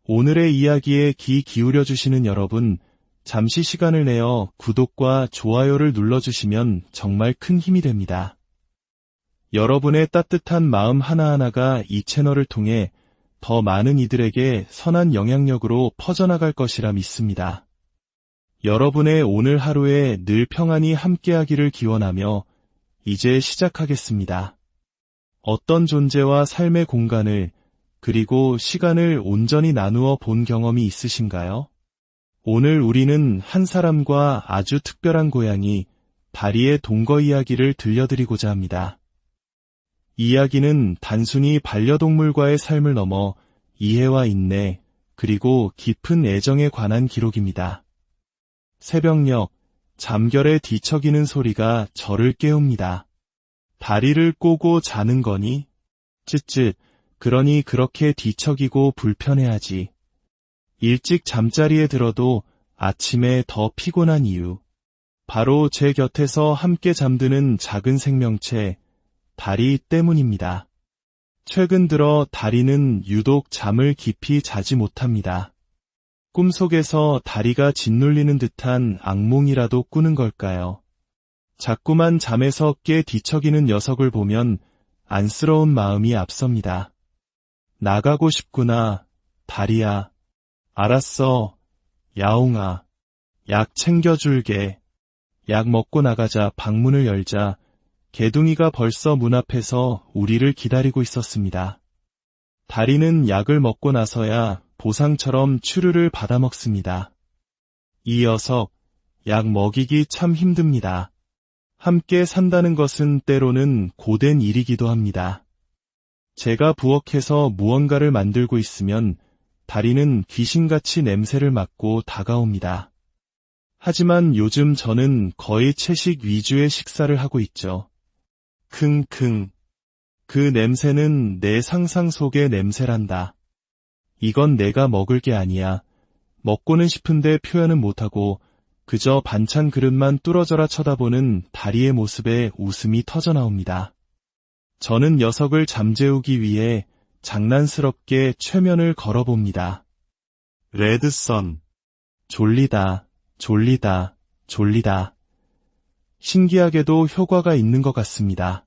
오늘의 이야기에 귀 기울여 주시는 여러분, 잠시 시간을 내어 구독과 좋아요를 눌러주시면 정말 큰 힘이 됩니다. 여러분의 따뜻한 마음 하나하나가 이 채널을 통해 더 많은 이들에게 선한 영향력으로 퍼져나갈 것이라 믿습니다. 여러분의 오늘 하루에 늘 평안히 함께하기를 기원하며 이제 시작하겠습니다. 어떤 존재와 삶의 공간을 그리고 시간을 온전히 나누어 본 경험이 있으신가요? 오늘 우리는 한 사람과 아주 특별한 고양이 다리의 동거 이야기를 들려드리고자 합니다. 이야기는 단순히 반려동물과의 삶을 넘어 이해와 인내, 그리고 깊은 애정에 관한 기록입니다. 새벽녘, 잠결에 뒤척이는 소리가 저를 깨웁니다. 다리를 꼬고 자는 거니? 쯧쯧, 그러니 그렇게 뒤척이고 불편해하지. 일찍 잠자리에 들어도 아침에 더 피곤한 이유. 바로 제 곁에서 함께 잠드는 작은 생명체, 다리 때문입니다. 최근 들어 다리는 유독 잠을 깊이 자지 못합니다. 꿈속에서 다리가 짓눌리는 듯한 악몽이라도 꾸는 걸까요? 자꾸만 잠에서 깨 뒤척이는 녀석을 보면 안쓰러운 마음이 앞섭니다. 나가고 싶구나, 다리야. 알았어, 야옹아. 약 챙겨줄게. 약 먹고 나가자. 방문을 열자 개둥이가 벌써 문 앞에서 우리를 기다리고 있었습니다. 다리는 약을 먹고 나서야 보상처럼 추루를 받아먹습니다. 이 녀석, 약 먹이기 참 힘듭니다. 함께 산다는 것은 때로는 고된 일이기도 합니다. 제가 부엌에서 무언가를 만들고 있으면 다리는 귀신같이 냄새를 맡고 다가옵니다. 하지만 요즘 저는 거의 채식 위주의 식사를 하고 있죠. 킁킁. 그 냄새는 내 상상 속의 냄새란다. 이건 내가 먹을 게 아니야. 먹고는 싶은데 표현은 못하고 그저 반찬 그릇만 뚫어져라 쳐다보는 다리의 모습에 웃음이 터져나옵니다. 저는 녀석을 잠재우기 위해 장난스럽게 최면을 걸어봅니다. 레드선. 졸리다, 졸리다, 졸리다. 신기하게도 효과가 있는 것 같습니다.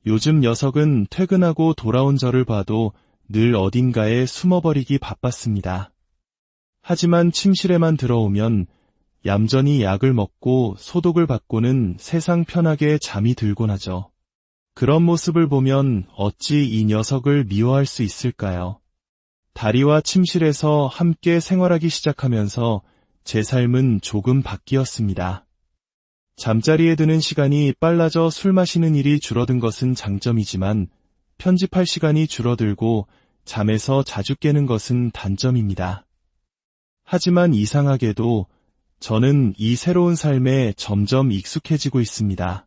요즘 녀석은 퇴근하고 돌아온 저를 봐도 늘 어딘가에 숨어버리기 바빴습니다. 하지만 침실에만 들어오면 얌전히 약을 먹고 소독을 받고는 세상 편하게 잠이 들곤 하죠. 그런 모습을 보면 어찌 이 녀석을 미워할 수 있을까요? 다리와 침실에서 함께 생활하기 시작하면서 제 삶은 조금 바뀌었습니다. 잠자리에 드는 시간이 빨라져 술 마시는 일이 줄어든 것은 장점이지만 편집할 시간이 줄어들고 잠에서 자주 깨는 것은 단점입니다. 하지만 이상하게도 저는 이 새로운 삶에 점점 익숙해지고 있습니다.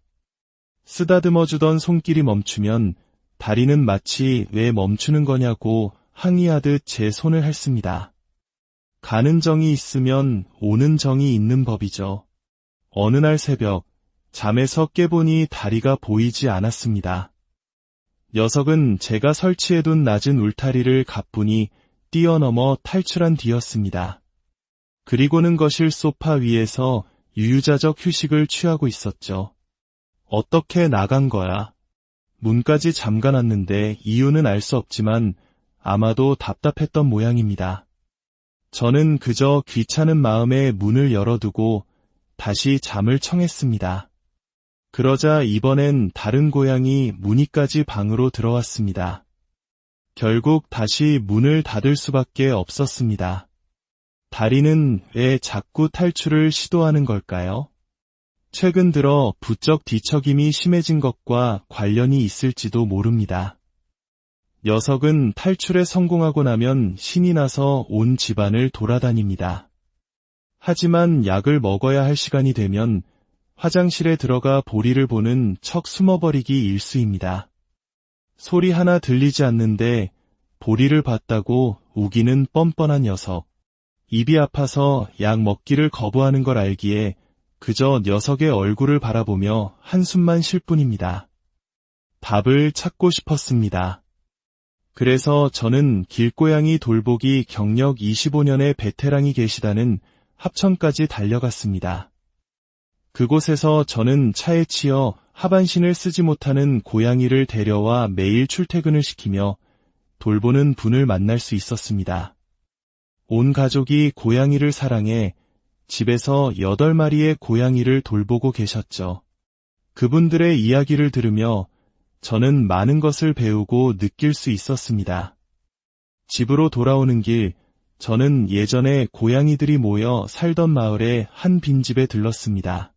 쓰다듬어주던 손길이 멈추면 다리는 마치 왜 멈추는 거냐고 항의하듯 제 손을 핥습니다. 가는 정이 있으면 오는 정이 있는 법이죠. 어느 날 새벽, 잠에서 깨보니 다리가 보이지 않았습니다. 녀석은 제가 설치해둔 낮은 울타리를 가뿐히 뛰어넘어 탈출한 뒤였습니다. 그리고는 거실 소파 위에서 유유자적 휴식을 취하고 있었죠. 어떻게 나간 거야? 문까지 잠가놨는데 이유는 알 수 없지만 아마도 답답했던 모양입니다. 저는 그저 귀찮은 마음에 문을 열어두고 다시 잠을 청했습니다. 그러자 이번엔 다른 고양이 무늬까지 방으로 들어왔습니다. 결국 다시 문을 닫을 수밖에 없었습니다. 다리는 왜 자꾸 탈출을 시도하는 걸까요? 최근 들어 부쩍 뒤척임이 심해진 것과 관련이 있을지도 모릅니다. 녀석은 탈출에 성공하고 나면 신이 나서 온 집안을 돌아다닙니다. 하지만 약을 먹어야 할 시간이 되면 화장실에 들어가 보리를 보는 척 숨어버리기 일쑤입니다. 소리 하나 들리지 않는데 보리를 봤다고 우기는 뻔뻔한 녀석. 입이 아파서 약 먹기를 거부하는 걸 알기에 그저 녀석의 얼굴을 바라보며 한숨만 쉴 뿐입니다. 밥을 찾고 싶었습니다. 그래서 저는 길고양이 돌보기 경력 25년의 베테랑이 계시다는 합천까지 달려갔습니다. 그곳에서 저는 차에 치여 하반신을 쓰지 못하는 고양이를 데려와 매일 출퇴근을 시키며 돌보는 분을 만날 수 있었습니다. 온 가족이 고양이를 사랑해 집에서 8마리의 고양이를 돌보고 계셨죠. 그분들의 이야기를 들으며 저는 많은 것을 배우고 느낄 수 있었습니다. 집으로 돌아오는 길, 저는 예전에 고양이들이 모여 살던 마을의 한 빈집에 들렀습니다.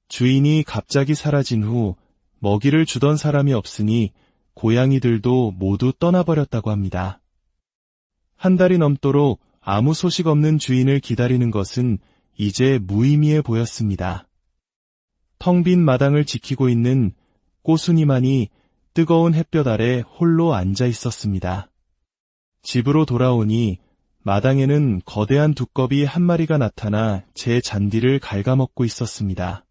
주인이 갑자기 사라진 후 먹이를 주던 사람이 없으니 고양이들도 모두 떠나버렸다고 합니다. 한 달이 넘도록 아무 소식 없는 주인을 기다리는 것은 이제 무의미해 보였습니다. 텅 빈 마당을 지키고 있는 꼬순이만이 뜨거운 햇볕 아래 홀로 앉아 있었습니다. 집으로 돌아오니 마당에는 거대한 두꺼비 한 마리가 나타나 제 잔디를 갉아먹고 있었습니다.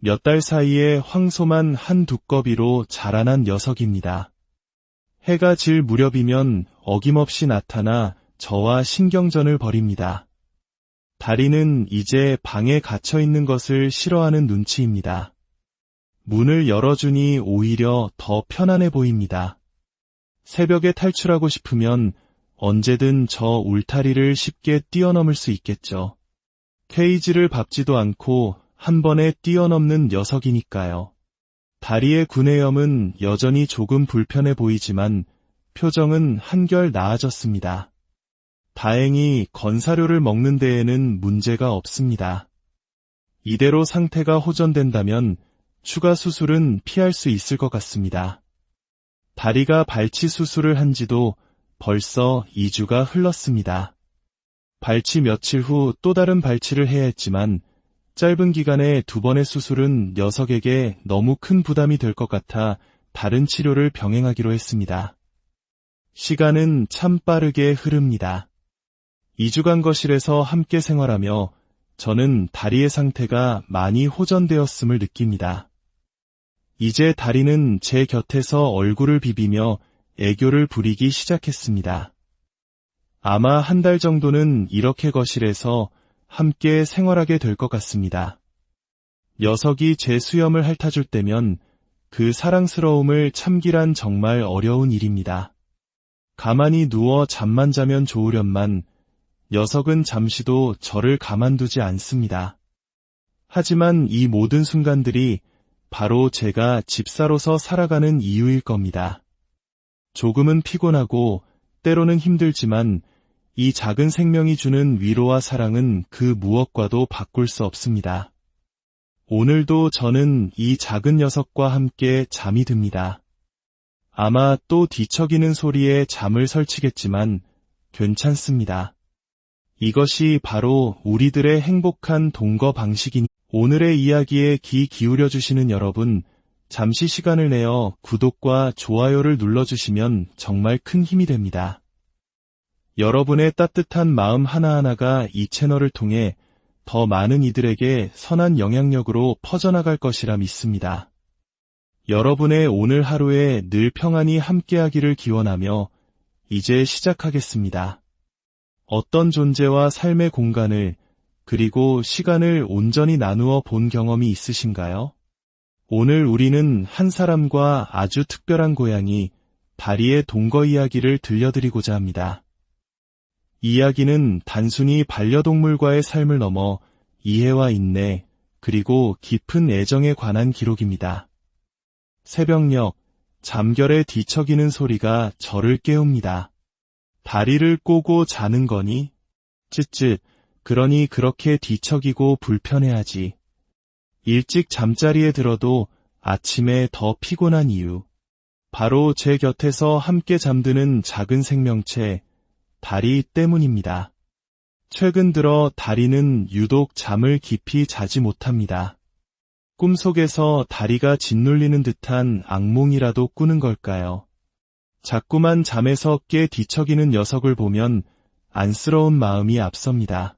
몇 달 사이에 황소만 한 두꺼비로 자라난 녀석입니다. 해가 질 무렵이면 어김없이 나타나 저와 신경전을 벌입니다. 다리는 이제 방에 갇혀 있는 것을 싫어하는 눈치입니다. 문을 열어주니 오히려 더 편안해 보입니다. 새벽에 탈출하고 싶으면 언제든 저 울타리를 쉽게 뛰어넘을 수 있겠죠. 케이지를 밟지도 않고 한 번에 뛰어넘는 녀석이니까요. 다리의 구내염은 여전히 조금 불편해 보이지만 표정은 한결 나아졌습니다. 다행히 건사료를 먹는 데에는 문제가 없습니다. 이대로 상태가 호전된다면 추가 수술은 피할 수 있을 것 같습니다. 다리가 발치 수술을 한 지도 벌써 2주가 흘렀습니다. 발치 며칠 후 또 다른 발치를 해야 했지만 짧은 기간에 2번의 수술은 녀석에게 너무 큰 부담이 될 것 같아 다른 치료를 병행하기로 했습니다. 시간은 참 빠르게 흐릅니다. 2주간 거실에서 함께 생활하며 저는 다리의 상태가 많이 호전되었음을 느낍니다. 이제 다리는 제 곁에서 얼굴을 비비며 애교를 부리기 시작했습니다. 아마 한 달 정도는 이렇게 거실에서 함께 생활하게 될 것 같습니다. 녀석이 제 수염을 핥아줄 때면 그 사랑스러움을 참기란 정말 어려운 일입니다. 가만히 누워 잠만 자면 좋으련만 녀석은 잠시도 저를 가만두지 않습니다. 하지만 이 모든 순간들이 바로 제가 집사로서 살아가는 이유일 겁니다. 조금은 피곤하고 때로는 힘들지만 이 작은 생명이 주는 위로와 사랑은 그 무엇과도 바꿀 수 없습니다. 오늘도 저는 이 작은 녀석과 함께 잠이 듭니다. 아마 또 뒤척이는 소리에 잠을 설치겠지만 괜찮습니다. 이것이 바로 우리들의 행복한 동거 방식이니 오늘의 이야기에 귀 기울여주시는 여러분, 잠시 시간을 내어 구독과 좋아요를 눌러주시면 정말 큰 힘이 됩니다. 여러분의 따뜻한 마음 하나하나가 이 채널을 통해 더 많은 이들에게 선한 영향력으로 퍼져나갈 것이라 믿습니다. 여러분의 오늘 하루에 늘 평안히 함께하기를 기원하며 이제 시작하겠습니다. 어떤 존재와 삶의 공간을 그리고 시간을 온전히 나누어 본 경험이 있으신가요? 오늘 우리는 한 사람과 아주 특별한 고양이, 다리의 동거 이야기를 들려드리고자 합니다. 이야기는 단순히 반려동물과의 삶을 넘어 이해와 인내, 그리고 깊은 애정에 관한 기록입니다. 새벽녘, 잠결에 뒤척이는 소리가 저를 깨웁니다. 다리를 꼬고 자는 거니? 쯧쯧, 그러니 그렇게 뒤척이고 불편해하지. 일찍 잠자리에 들어도 아침에 더 피곤한 이유. 바로 제 곁에서 함께 잠드는 작은 생명체, 다리 때문입니다. 최근 들어 다리는 유독 잠을 깊이 자지 못합니다. 꿈속에서 다리가 짓눌리는 듯한 악몽이라도 꾸는 걸까요? 자꾸만 잠에서 깨 뒤척이는 녀석을 보면 안쓰러운 마음이 앞섭니다.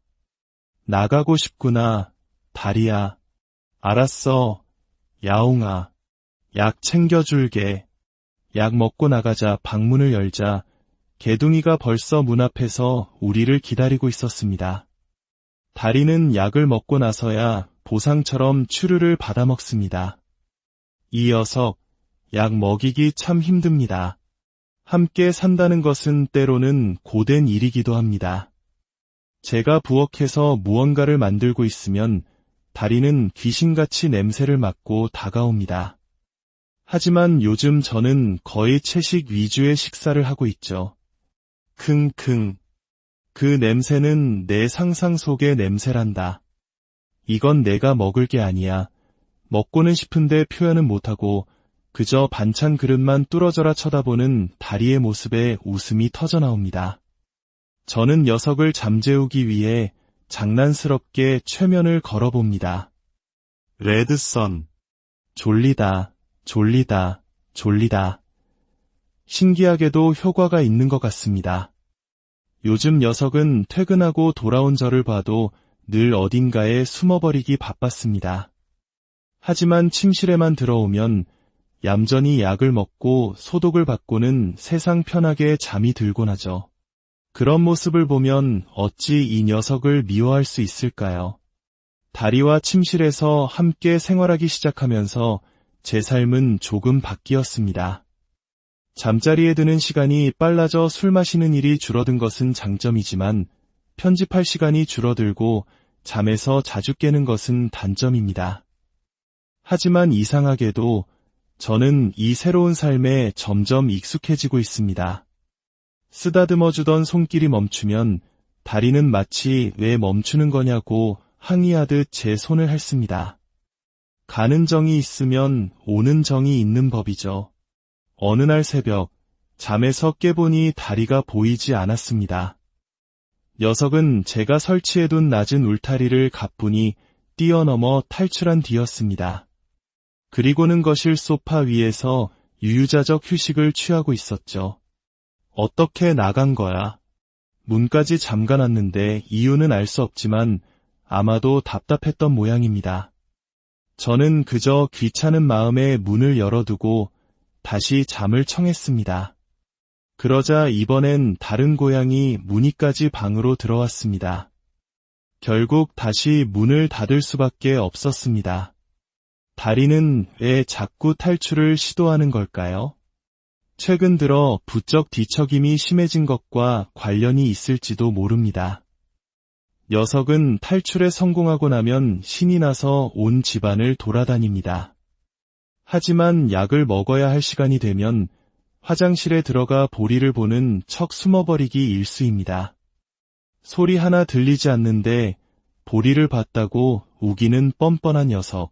나가고 싶구나, 다리야. 알았어, 야옹아. 약 챙겨줄게. 약 먹고 나가자 방문을 열자 개둥이가 벌써 문 앞에서 우리를 기다리고 있었습니다. 다리는 약을 먹고 나서야 보상처럼 추루를 받아 먹습니다. 이 녀석, 약 먹이기 참 힘듭니다. 함께 산다는 것은 때로는 고된 일이기도 합니다. 제가 부엌에서 무언가를 만들고 있으면 다리는 귀신같이 냄새를 맡고 다가옵니다. 하지만 요즘 저는 거의 채식 위주의 식사를 하고 있죠. 킁킁. 그 냄새는 내 상상 속의 냄새란다. 이건 내가 먹을 게 아니야. 먹고는 싶은데 표현은 못하고 그저 반찬 그릇만 뚫어져라 쳐다보는 다리의 모습에 웃음이 터져나옵니다. 저는 녀석을 잠재우기 위해 장난스럽게 최면을 걸어봅니다. 레드선. 졸리다, 졸리다, 졸리다. 신기하게도 효과가 있는 것 같습니다. 요즘 녀석은 퇴근하고 돌아온 저를 봐도 늘 어딘가에 숨어버리기 바빴습니다. 하지만 침실에만 들어오면 얌전히 약을 먹고 소독을 받고는 세상 편하게 잠이 들곤 하죠. 그런 모습을 보면 어찌 이 녀석을 미워할 수 있을까요? 다리와 침실에서 함께 생활하기 시작하면서 제 삶은 조금 바뀌었습니다. 잠자리에 드는 시간이 빨라져 술 마시는 일이 줄어든 것은 장점이지만 편집할 시간이 줄어들고 잠에서 자주 깨는 것은 단점입니다. 하지만 이상하게도 저는 이 새로운 삶에 점점 익숙해지고 있습니다. 쓰다듬어주던 손길이 멈추면 다리는 마치 왜 멈추는 거냐고 항의하듯 제 손을 핥습니다. 가는 정이 있으면 오는 정이 있는 법이죠. 어느 날 새벽, 잠에서 깨보니 다리가 보이지 않았습니다. 녀석은 제가 설치해둔 낮은 울타리를 가뿐히 뛰어넘어 탈출한 뒤였습니다. 그리고는 거실 소파 위에서 유유자적 휴식을 취하고 있었죠. 어떻게 나간 거야? 문까지 잠가놨는데 이유는 알 수 없지만 아마도 답답했던 모양입니다. 저는 그저 귀찮은 마음에 문을 열어두고 다시 잠을 청했습니다. 그러자 이번엔 다른 고양이 무늬까지 방으로 들어왔습니다. 결국 다시 문을 닫을 수밖에 없었습니다. 다리는 왜 자꾸 탈출을 시도하는 걸까요? 최근 들어 부쩍 뒤척임이 심해진 것과 관련이 있을지도 모릅니다. 녀석은 탈출에 성공하고 나면 신이 나서 온 집안을 돌아다닙니다. 하지만 약을 먹어야 할 시간이 되면 화장실에 들어가 볼일을 보는 척 숨어버리기 일쑤입니다. 소리 하나 들리지 않는데 볼일을 봤다고 우기는 뻔뻔한 녀석.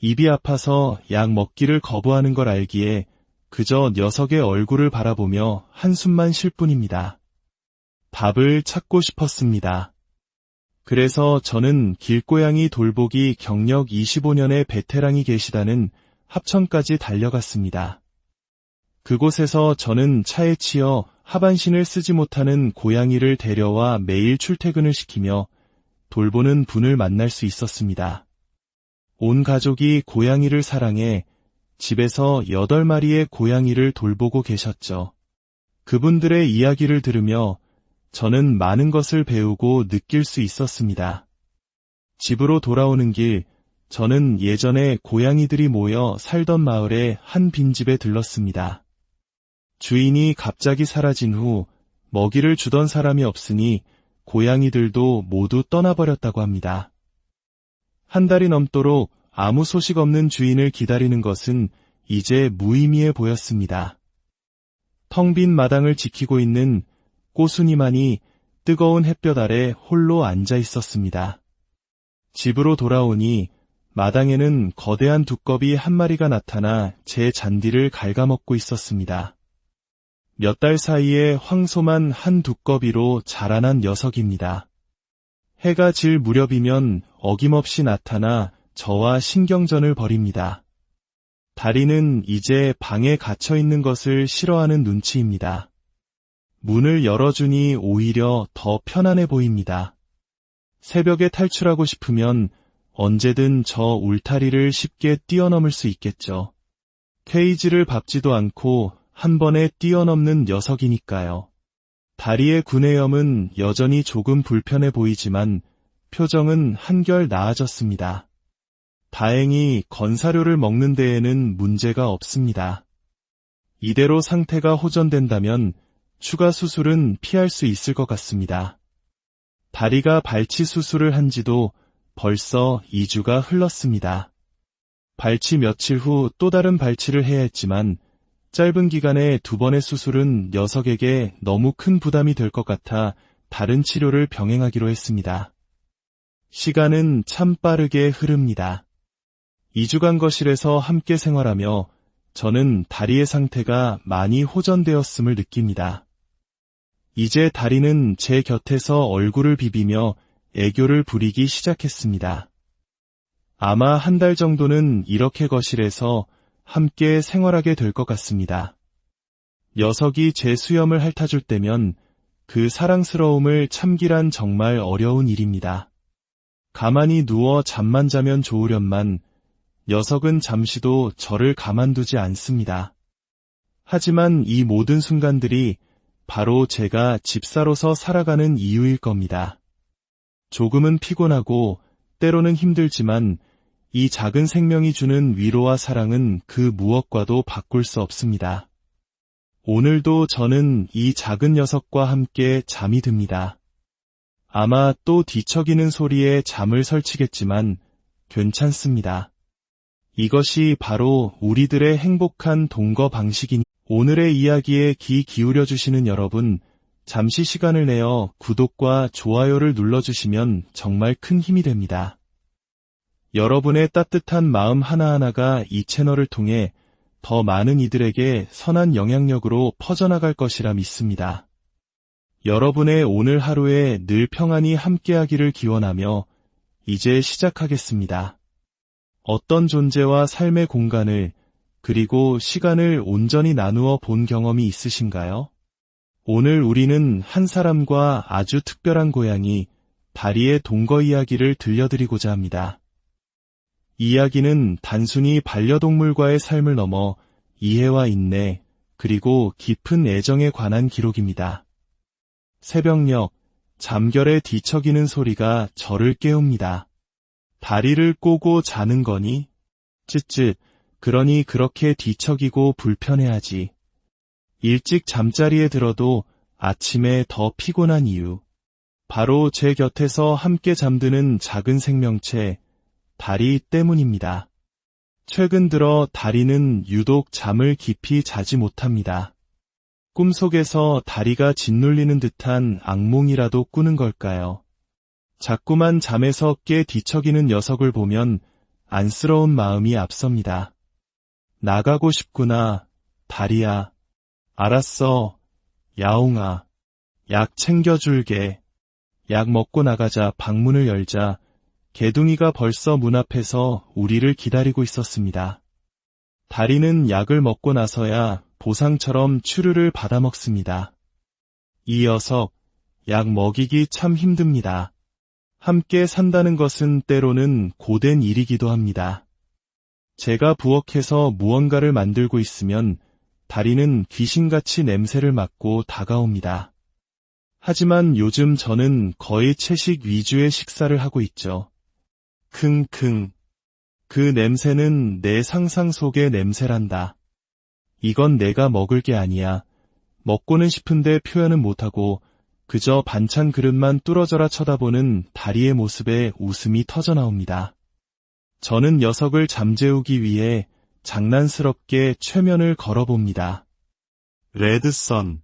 입이 아파서 약 먹기를 거부하는 걸 알기에 그저 녀석의 얼굴을 바라보며 한숨만 쉴 뿐입니다. 밥을 찾고 싶었습니다. 그래서 저는 길고양이 돌보기 경력 25년의 베테랑이 계시다는 합천까지 달려갔습니다. 그곳에서 저는 차에 치여 하반신을 쓰지 못하는 고양이를 데려와 매일 출퇴근을 시키며 돌보는 분을 만날 수 있었습니다. 온 가족이 고양이를 사랑해 집에서 8마리의 고양이를 돌보고 계셨죠. 그분들의 이야기를 들으며 저는 많은 것을 배우고 느낄 수 있었습니다. 집으로 돌아오는 길, 저는 예전에 고양이들이 모여 살던 마을의 한 빈집에 들렀습니다. 주인이 갑자기 사라진 후 먹이를 주던 사람이 없으니 고양이들도 모두 떠나버렸다고 합니다. 한 달이 넘도록 아무 소식 없는 주인을 기다리는 것은 이제 무의미해 보였습니다. 텅 빈 마당을 지키고 있는 꼬순이만이 뜨거운 햇볕 아래 홀로 앉아 있었습니다. 집으로 돌아오니 마당에는 거대한 두꺼비 한 마리가 나타나 제 잔디를 갉아먹고 있었습니다. 몇 달 사이에 황소만 한 두꺼비로 자라난 녀석입니다. 해가 질 무렵이면 어김없이 나타나 저와 신경전을 벌입니다. 다리는 이제 방에 갇혀 있는 것을 싫어하는 눈치입니다. 문을 열어주니 오히려 더 편안해 보입니다. 새벽에 탈출하고 싶으면 언제든 저 울타리를 쉽게 뛰어넘을 수 있겠죠. 케이지를 밟지도 않고 한 번에 뛰어넘는 녀석이니까요. 다리의 구내염은 여전히 조금 불편해 보이지만 표정은 한결 나아졌습니다. 다행히 건사료를 먹는 데에는 문제가 없습니다. 이대로 상태가 호전된다면 추가 수술은 피할 수 있을 것 같습니다. 다리가 발치 수술을 한 지도 벌써 2주가 흘렀습니다. 발치 며칠 후 또 다른 발치를 해야 했지만 짧은 기간에 2번의 수술은 녀석에게 너무 큰 부담이 될 것 같아 다른 치료를 병행하기로 했습니다. 시간은 참 빠르게 흐릅니다. 2주간 거실에서 함께 생활하며 저는 다리의 상태가 많이 호전되었음을 느낍니다. 이제 다리는 제 곁에서 얼굴을 비비며 애교를 부리기 시작했습니다. 아마 한 달 정도는 이렇게 거실에서 함께 생활하게 될 것 같습니다. 녀석이 제 수염을 핥아줄 때면 그 사랑스러움을 참기란 정말 어려운 일입니다. 가만히 누워 잠만 자면 좋으련만 녀석은 잠시도 저를 가만두지 않습니다. 하지만 이 모든 순간들이 바로 제가 집사로서 살아가는 이유일 겁니다. 조금은 피곤하고 때로는 힘들지만 이 작은 생명이 주는 위로와 사랑은 그 무엇과도 바꿀 수 없습니다. 오늘도 저는 이 작은 녀석과 함께 잠이 듭니다. 아마 또 뒤척이는 소리에 잠을 설치겠지만 괜찮습니다. 이것이 바로 우리들의 행복한 동거 방식이니 오늘의 이야기에 귀 기울여주시는 여러분, 잠시 시간을 내어 구독과 좋아요를 눌러주시면 정말 큰 힘이 됩니다. 여러분의 따뜻한 마음 하나하나가 이 채널을 통해 더 많은 이들에게 선한 영향력으로 퍼져나갈 것이라 믿습니다. 여러분의 오늘 하루에 늘 평안히 함께하기를 기원하며 이제 시작하겠습니다. 어떤 존재와 삶의 공간을 그리고 시간을 온전히 나누어 본 경험이 있으신가요? 오늘 우리는 한 사람과 아주 특별한 고양이, 다리의 동거 이야기를 들려드리고자 합니다. 이야기는 단순히 반려동물과의 삶을 넘어 이해와 인내, 그리고 깊은 애정에 관한 기록입니다. 새벽녘, 잠결에 뒤척이는 소리가 저를 깨웁니다. 다리를 꼬고 자는 거니? 쯧쯧, 그러니 그렇게 뒤척이고 불편해하지. 일찍 잠자리에 들어도 아침에 더 피곤한 이유. 바로 제 곁에서 함께 잠드는 작은 생명체, 다리 때문입니다. 최근 들어 다리는 유독 잠을 깊이 자지 못합니다. 꿈속에서 다리가 짓눌리는 듯한 악몽이라도 꾸는 걸까요? 자꾸만 잠에서 깨 뒤척이는 녀석을 보면 안쓰러운 마음이 앞섭니다. 나가고 싶구나, 다리야. 알았어, 야옹아. 약 챙겨줄게. 약 먹고 나가자. 방문을 열자 개둥이가 벌써 문 앞에서 우리를 기다리고 있었습니다. 다리는 약을 먹고 나서야 보상처럼 추루를 받아먹습니다. 이 녀석, 약 먹이기 참 힘듭니다. 함께 산다는 것은 때로는 고된 일이기도 합니다. 제가 부엌에서 무언가를 만들고 있으면 다리는 귀신같이 냄새를 맡고 다가옵니다. 하지만 요즘 저는 거의 채식 위주의 식사를 하고 있죠. 킁킁. 그 냄새는 내 상상 속의 냄새란다. 이건 내가 먹을 게 아니야. 먹고는 싶은데 표현은 못하고 그저 반찬 그릇만 뚫어져라 쳐다보는 다리의 모습에 웃음이 터져나옵니다. 저는 녀석을 잠재우기 위해 장난스럽게 최면을 걸어봅니다. 레드선.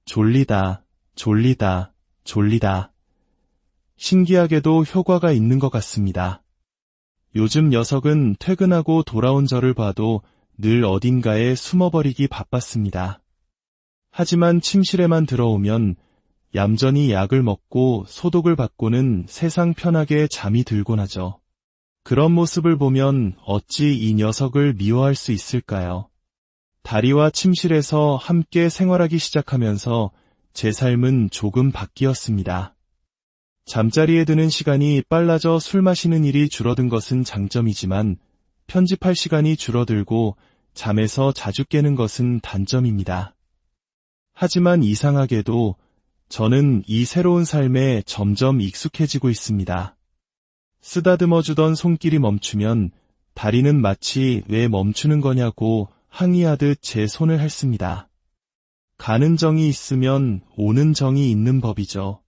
졸리다, 졸리다, 졸리다. 신기하게도 효과가 있는 것 같습니다. 요즘 녀석은 퇴근하고 돌아온 저를 봐도 늘 어딘가에 숨어버리기 바빴습니다. 하지만 침실에만 들어오면 얌전히 약을 먹고 소독을 받고는 세상 편하게 잠이 들곤 하죠. 그런 모습을 보면 어찌 이 녀석을 미워할 수 있을까요? 다리와 침실에서 함께 생활하기 시작하면서 제 삶은 조금 바뀌었습니다. 잠자리에 드는 시간이 빨라져 술 마시는 일이 줄어든 것은 장점이지만 편집할 시간이 줄어들고 잠에서 자주 깨는 것은 단점입니다. 하지만 이상하게도 저는 이 새로운 삶에 점점 익숙해지고 있습니다. 쓰다듬어주던 손길이 멈추면 다리는 마치 왜 멈추는 거냐고 항의하듯 제 손을 핥습니다. 가는 정이 있으면 오는 정이 있는 법이죠.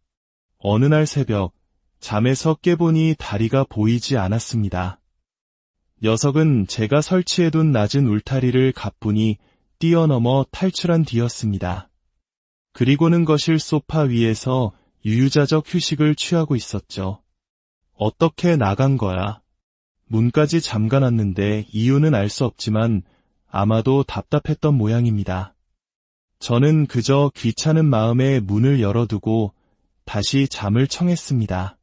어느 날 새벽, 잠에서 깨보니 다리가 보이지 않았습니다. 녀석은 제가 설치해둔 낮은 울타리를 가뿐히 뛰어넘어 탈출한 뒤였습니다. 그리고는 거실 소파 위에서 유유자적 휴식을 취하고 있었죠. 어떻게 나간 거야? 문까지 잠가놨는데 이유는 알 수 없지만 아마도 답답했던 모양입니다. 저는 그저 귀찮은 마음에 문을 열어두고 다시 잠을 청했습니다.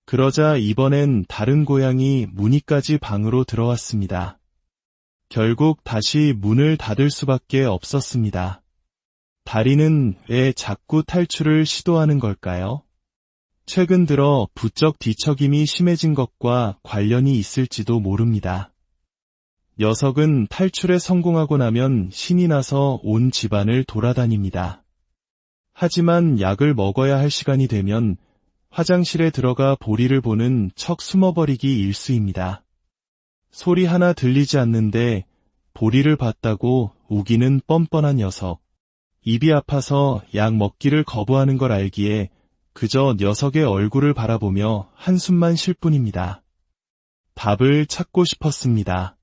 그러자 이번엔 다른 고양이 무늬까지 방으로 들어왔습니다. 결국 다시 문을 닫을 수밖에 없었습니다. 다리는 왜 자꾸 탈출을 시도하는 걸까요? 최근 들어 부쩍 뒤척임이 심해진 것과 관련이 있을지도 모릅니다. 녀석은 탈출에 성공하고 나면 신이 나서 온 집안을 돌아다닙니다. 하지만 약을 먹어야 할 시간이 되면 화장실에 들어가 볼일을 보는 척 숨어버리기 일쑤입니다. 소리 하나 들리지 않는데 볼일을 봤다고 우기는 뻔뻔한 녀석. 입이 아파서 약 먹기를 거부하는 걸 알기에 그저 녀석의 얼굴을 바라보며 한숨만 쉴 뿐입니다. 밥을 찾고 싶었습니다.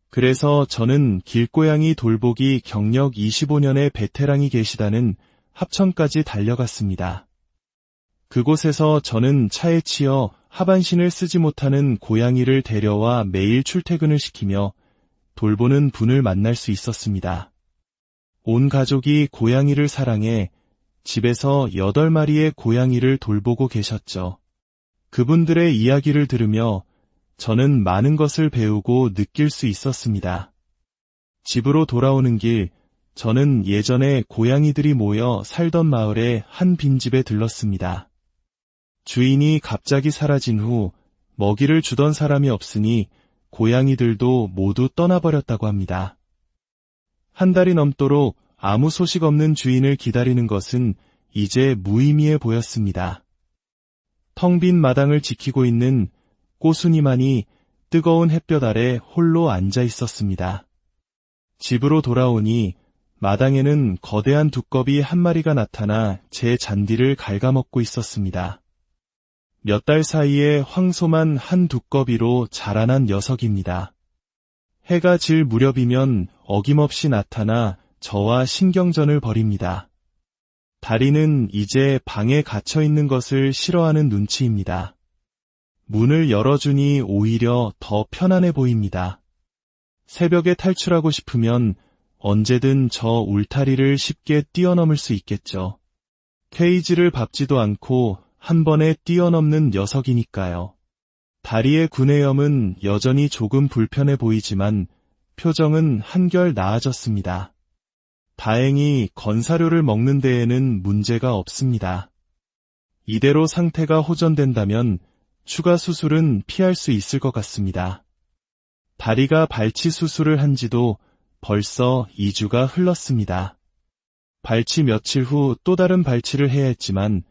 그래서 저는 길고양이 돌보기 경력 25년의 베테랑이 계시다는 합천까지 달려갔습니다. 그곳에서 저는 차에 치여 하반신을 쓰지 못하는 고양이를 데려와 매일 출퇴근을 시키며 돌보는 분을 만날 수 있었습니다. 온 가족이 고양이를 사랑해 집에서 8마리의 고양이를 돌보고 계셨죠. 그분들의 이야기를 들으며 저는 많은 것을 배우고 느낄 수 있었습니다. 집으로 돌아오는 길, 저는 예전에 고양이들이 모여 살던 마을의 한 빈집에 들렀습니다. 주인이 갑자기 사라진 후 먹이를 주던 사람이 없으니 고양이들도 모두 떠나버렸다고 합니다. 한 달이 넘도록 아무 소식 없는 주인을 기다리는 것은 이제 무의미해 보였습니다. 텅 빈 마당을 지키고 있는 꼬순이만이 뜨거운 햇볕 아래 홀로 앉아 있었습니다. 집으로 돌아오니 마당에는 거대한 두꺼비 한 마리가 나타나 제 잔디를 갉아먹고 있었습니다. 몇 달 사이에 황소만 한 두꺼비로 자라난 녀석입니다. 해가 질 무렵이면 어김없이 나타나 저와 신경전을 벌입니다. 다리는 이제 방에 갇혀 있는 것을 싫어하는 눈치입니다. 문을 열어주니 오히려 더 편안해 보입니다. 새벽에 탈출하고 싶으면 언제든 저 울타리를 쉽게 뛰어넘을 수 있겠죠. 케이지를 밟지도 않고 한 번에 뛰어넘는 녀석이니까요. 다리의 구내염은 여전히 조금 불편해 보이지만 표정은 한결 나아졌습니다. 다행히 건사료를 먹는 데에는 문제가 없습니다. 이대로 상태가 호전된다면 추가 수술은 피할 수 있을 것 같습니다. 다리가 발치 수술을 한 지도 벌써 2주가 흘렀습니다. 발치 며칠 후 또 다른 발치를 해야 했지만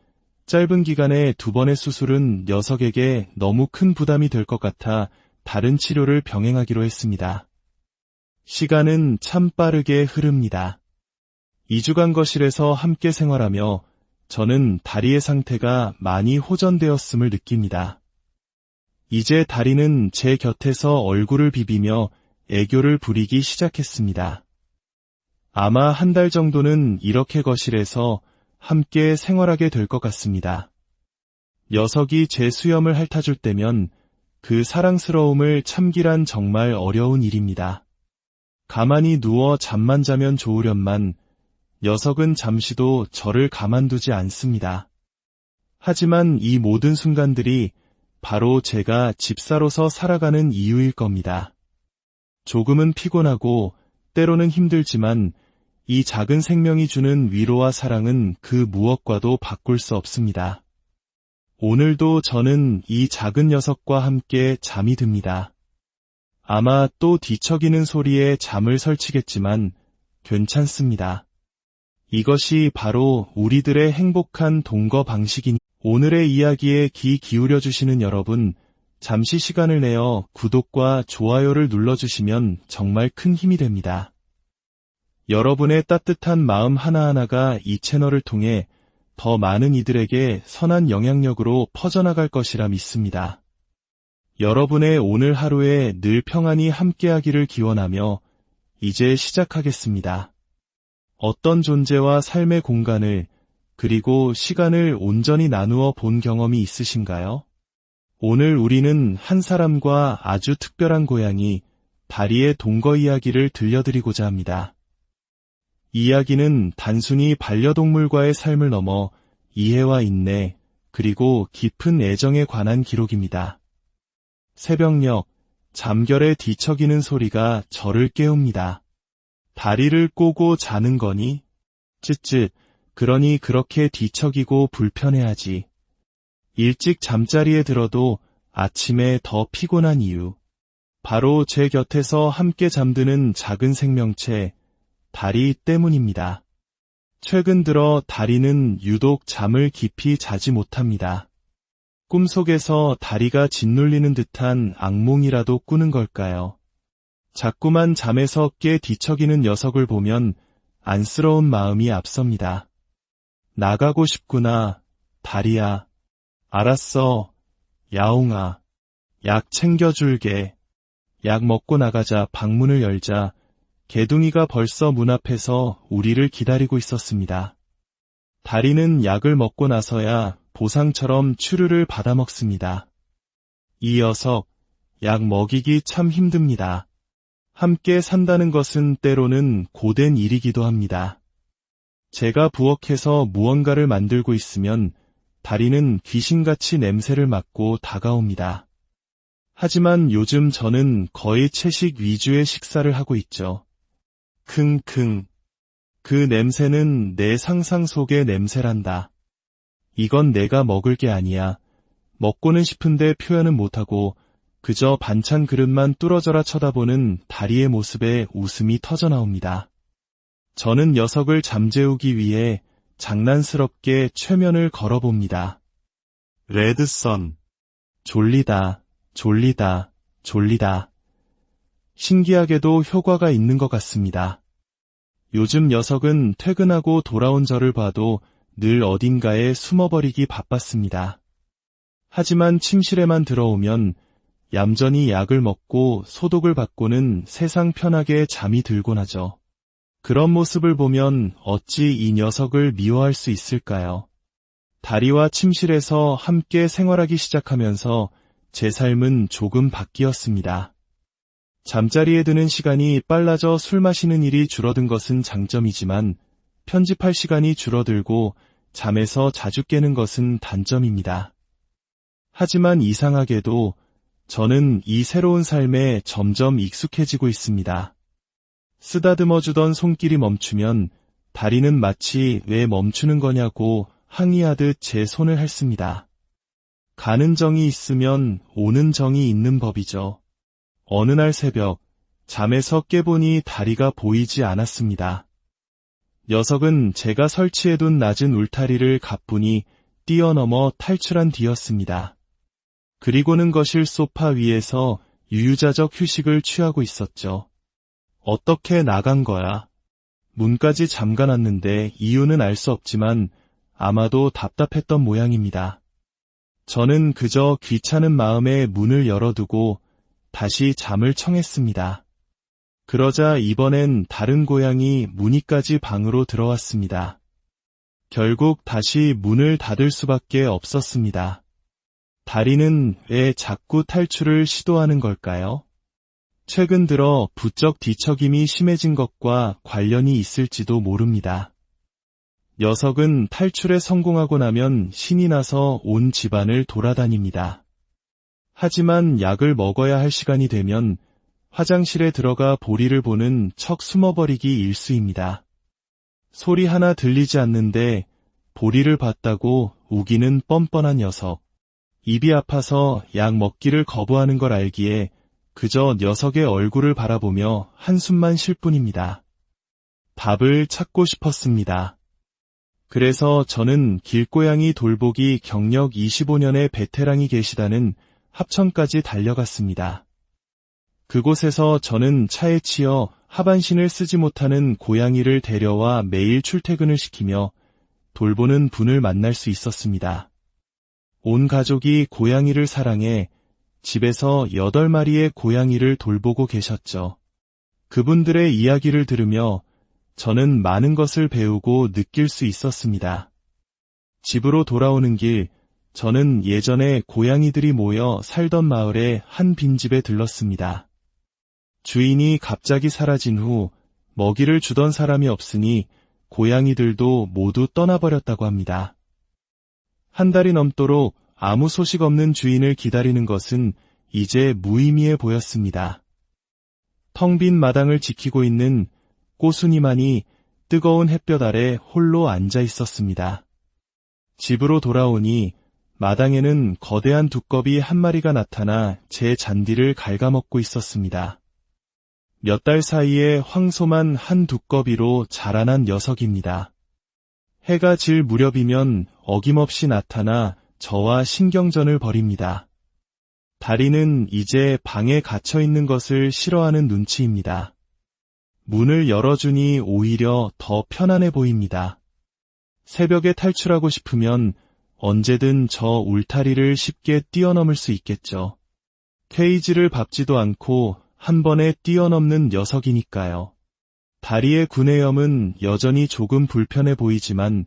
짧은 기간에 2번의 수술은 녀석에게 너무 큰 부담이 될 것 같아 다른 치료를 병행하기로 했습니다. 시간은 참 빠르게 흐릅니다. 2주간 거실에서 함께 생활하며 저는 다리의 상태가 많이 호전되었음을 느낍니다. 이제 다리는 제 곁에서 얼굴을 비비며 애교를 부리기 시작했습니다. 아마 한 달 정도는 이렇게 거실에서 함께 생활하게 될 것 같습니다. 녀석이 제 수염을 핥아줄 때면 그 사랑스러움을 참기란 정말 어려운 일입니다. 가만히 누워 잠만 자면 좋으련만 녀석은 잠시도 저를 가만두지 않습니다. 하지만 이 모든 순간들이 바로 제가 집사로서 살아가는 이유일 겁니다. 조금은 피곤하고 때로는 힘들지만 이 작은 생명이 주는 위로와 사랑은 그 무엇과도 바꿀 수 없습니다. 오늘도 저는 이 작은 녀석과 함께 잠이 듭니다. 아마 또 뒤척이는 소리에 잠을 설치겠지만 괜찮습니다. 이것이 바로 우리들의 행복한 동거 방식이니 오늘의 이야기에 귀 기울여 주시는 여러분, 잠시 시간을 내어 구독과 좋아요를 눌러주시면 정말 큰 힘이 됩니다. 여러분의 따뜻한 마음 하나하나가 이 채널을 통해 더 많은 이들에게 선한 영향력으로 퍼져나갈 것이라 믿습니다. 여러분의 오늘 하루에 늘 평안히 함께하기를 기원하며 이제 시작하겠습니다. 어떤 존재와 삶의 공간을 그리고 시간을 온전히 나누어 본 경험이 있으신가요? 오늘 우리는 한 사람과 아주 특별한 고양이, 다리의 동거 이야기를 들려드리고자 합니다. 이야기는 단순히 반려동물과의 삶을 넘어 이해와 인내, 그리고 깊은 애정에 관한 기록입니다. 새벽녘, 잠결에 뒤척이는 소리가 저를 깨웁니다. 다리를 꼬고 자는 거니? 쯧쯧, 그러니 그렇게 뒤척이고 불편해하지. 일찍 잠자리에 들어도 아침에 더 피곤한 이유. 바로 제 곁에서 함께 잠드는 작은 생명체, 다리 때문입니다. 최근 들어 다리는 유독 잠을 깊이 자지 못합니다. 꿈속에서 다리가 짓눌리는 듯한 악몽이라도 꾸는 걸까요? 자꾸만 잠에서 깨 뒤척이는 녀석을 보면 안쓰러운 마음이 앞섭니다. 나가고 싶구나, 다리야. 알았어, 야옹아. 약 챙겨줄게. 약 먹고 나가자. 방문을 열자 개둥이가 벌써 문 앞에서 우리를 기다리고 있었습니다. 다리는 약을 먹고 나서야 보상처럼 추루를 받아먹습니다. 이 녀석, 약 먹이기 참 힘듭니다. 함께 산다는 것은 때로는 고된 일이기도 합니다. 제가 부엌에서 무언가를 만들고 있으면 다리는 귀신같이 냄새를 맡고 다가옵니다. 하지만 요즘 저는 거의 채식 위주의 식사를 하고 있죠. 킁킁. 그 냄새는 내 상상 속의 냄새란다. 이건 내가 먹을 게 아니야. 먹고는 싶은데 표현은 못하고 그저 반찬 그릇만 뚫어져라 쳐다보는 다리의 모습에 웃음이 터져나옵니다. 저는 녀석을 잠재우기 위해 장난스럽게 최면을 걸어봅니다. 레드선. 졸리다, 졸리다, 졸리다. 신기하게도 효과가 있는 것 같습니다. 요즘 녀석은 퇴근하고 돌아온 저를 봐도 늘 어딘가에 숨어버리기 바빴습니다. 하지만 침실에만 들어오면 얌전히 약을 먹고 소독을 받고는 세상 편하게 잠이 들곤 하죠. 그런 모습을 보면 어찌 이 녀석을 미워할 수 있을까요? 다리와 침실에서 함께 생활하기 시작하면서 제 삶은 조금 바뀌었습니다. 잠자리에 드는 시간이 빨라져 술 마시는 일이 줄어든 것은 장점이지만 편집할 시간이 줄어들고 잠에서 자주 깨는 것은 단점입니다. 하지만 이상하게도 저는 이 새로운 삶에 점점 익숙해지고 있습니다. 쓰다듬어주던 손길이 멈추면 다리는 마치 왜 멈추는 거냐고 항의하듯 제 손을 핥습니다. 가는 정이 있으면 오는 정이 있는 법이죠. 어느 날 새벽, 잠에서 깨보니 다리가 보이지 않았습니다. 녀석은 제가 설치해둔 낮은 울타리를 가뿐히 뛰어넘어 탈출한 뒤였습니다. 그리고는 거실 소파 위에서 유유자적 휴식을 취하고 있었죠. 어떻게 나간 거야? 문까지 잠가놨는데 이유는 알 수 없지만 아마도 답답했던 모양입니다. 저는 그저 귀찮은 마음에 문을 열어두고 다시 잠을 청했습니다. 그러자 이번엔 다른 고양이 무늬까지 방으로 들어왔습니다. 결국 다시 문을 닫을 수밖에 없었습니다. 다리는 왜 자꾸 탈출을 시도하는 걸까요? 최근 들어 부쩍 뒤척임이 심해진 것과 관련이 있을지도 모릅니다. 녀석은 탈출에 성공하고 나면 신이 나서 온 집안을 돌아다닙니다. 하지만 약을 먹어야 할 시간이 되면 화장실에 들어가 볼일을 보는 척 숨어버리기 일쑤입니다. 소리 하나 들리지 않는데 볼일을 봤다고 우기는 뻔뻔한 녀석. 입이 아파서 약 먹기를 거부하는 걸 알기에 그저 녀석의 얼굴을 바라보며 한숨만 쉴 뿐입니다. 밥을 찾고 싶었습니다. 그래서 저는 길고양이 돌보기 경력 25년의 베테랑이 계시다는 합천까지 달려갔습니다. 그곳에서 저는 차에 치여 하반신을 쓰지 못하는 고양이를 데려와 매일 출퇴근을 시키며 돌보는 분을 만날 수 있었습니다. 온 가족이 고양이를 사랑해 집에서 8마리의 고양이를 돌보고 계셨죠. 그분들의 이야기를 들으며 저는 많은 것을 배우고 느낄 수 있었습니다. 집으로 돌아오는 길, 저는 예전에 고양이들이 모여 살던 마을의 한 빈집에 들렀습니다. 주인이 갑자기 사라진 후 먹이를 주던 사람이 없으니 고양이들도 모두 떠나버렸다고 합니다. 한 달이 넘도록 아무 소식 없는 주인을 기다리는 것은 이제 무의미해 보였습니다. 텅 빈 마당을 지키고 있는 꼬순이만이 뜨거운 햇볕 아래 홀로 앉아 있었습니다. 집으로 돌아오니 마당에는 거대한 두꺼비 한 마리가 나타나 제 잔디를 갉아먹고 있었습니다. 몇 달 사이에 황소만 한 두꺼비로 자라난 녀석입니다. 해가 질 무렵이면 어김없이 나타나 저와 신경전을 벌입니다. 다리는 이제 방에 갇혀 있는 것을 싫어하는 눈치입니다. 문을 열어주니 오히려 더 편안해 보입니다. 새벽에 탈출하고 싶으면 언제든 저 울타리를 쉽게 뛰어넘을 수 있겠죠. 케이지를 밟지도 않고 한 번에 뛰어넘는 녀석이니까요. 다리의 구내염은 여전히 조금 불편해 보이지만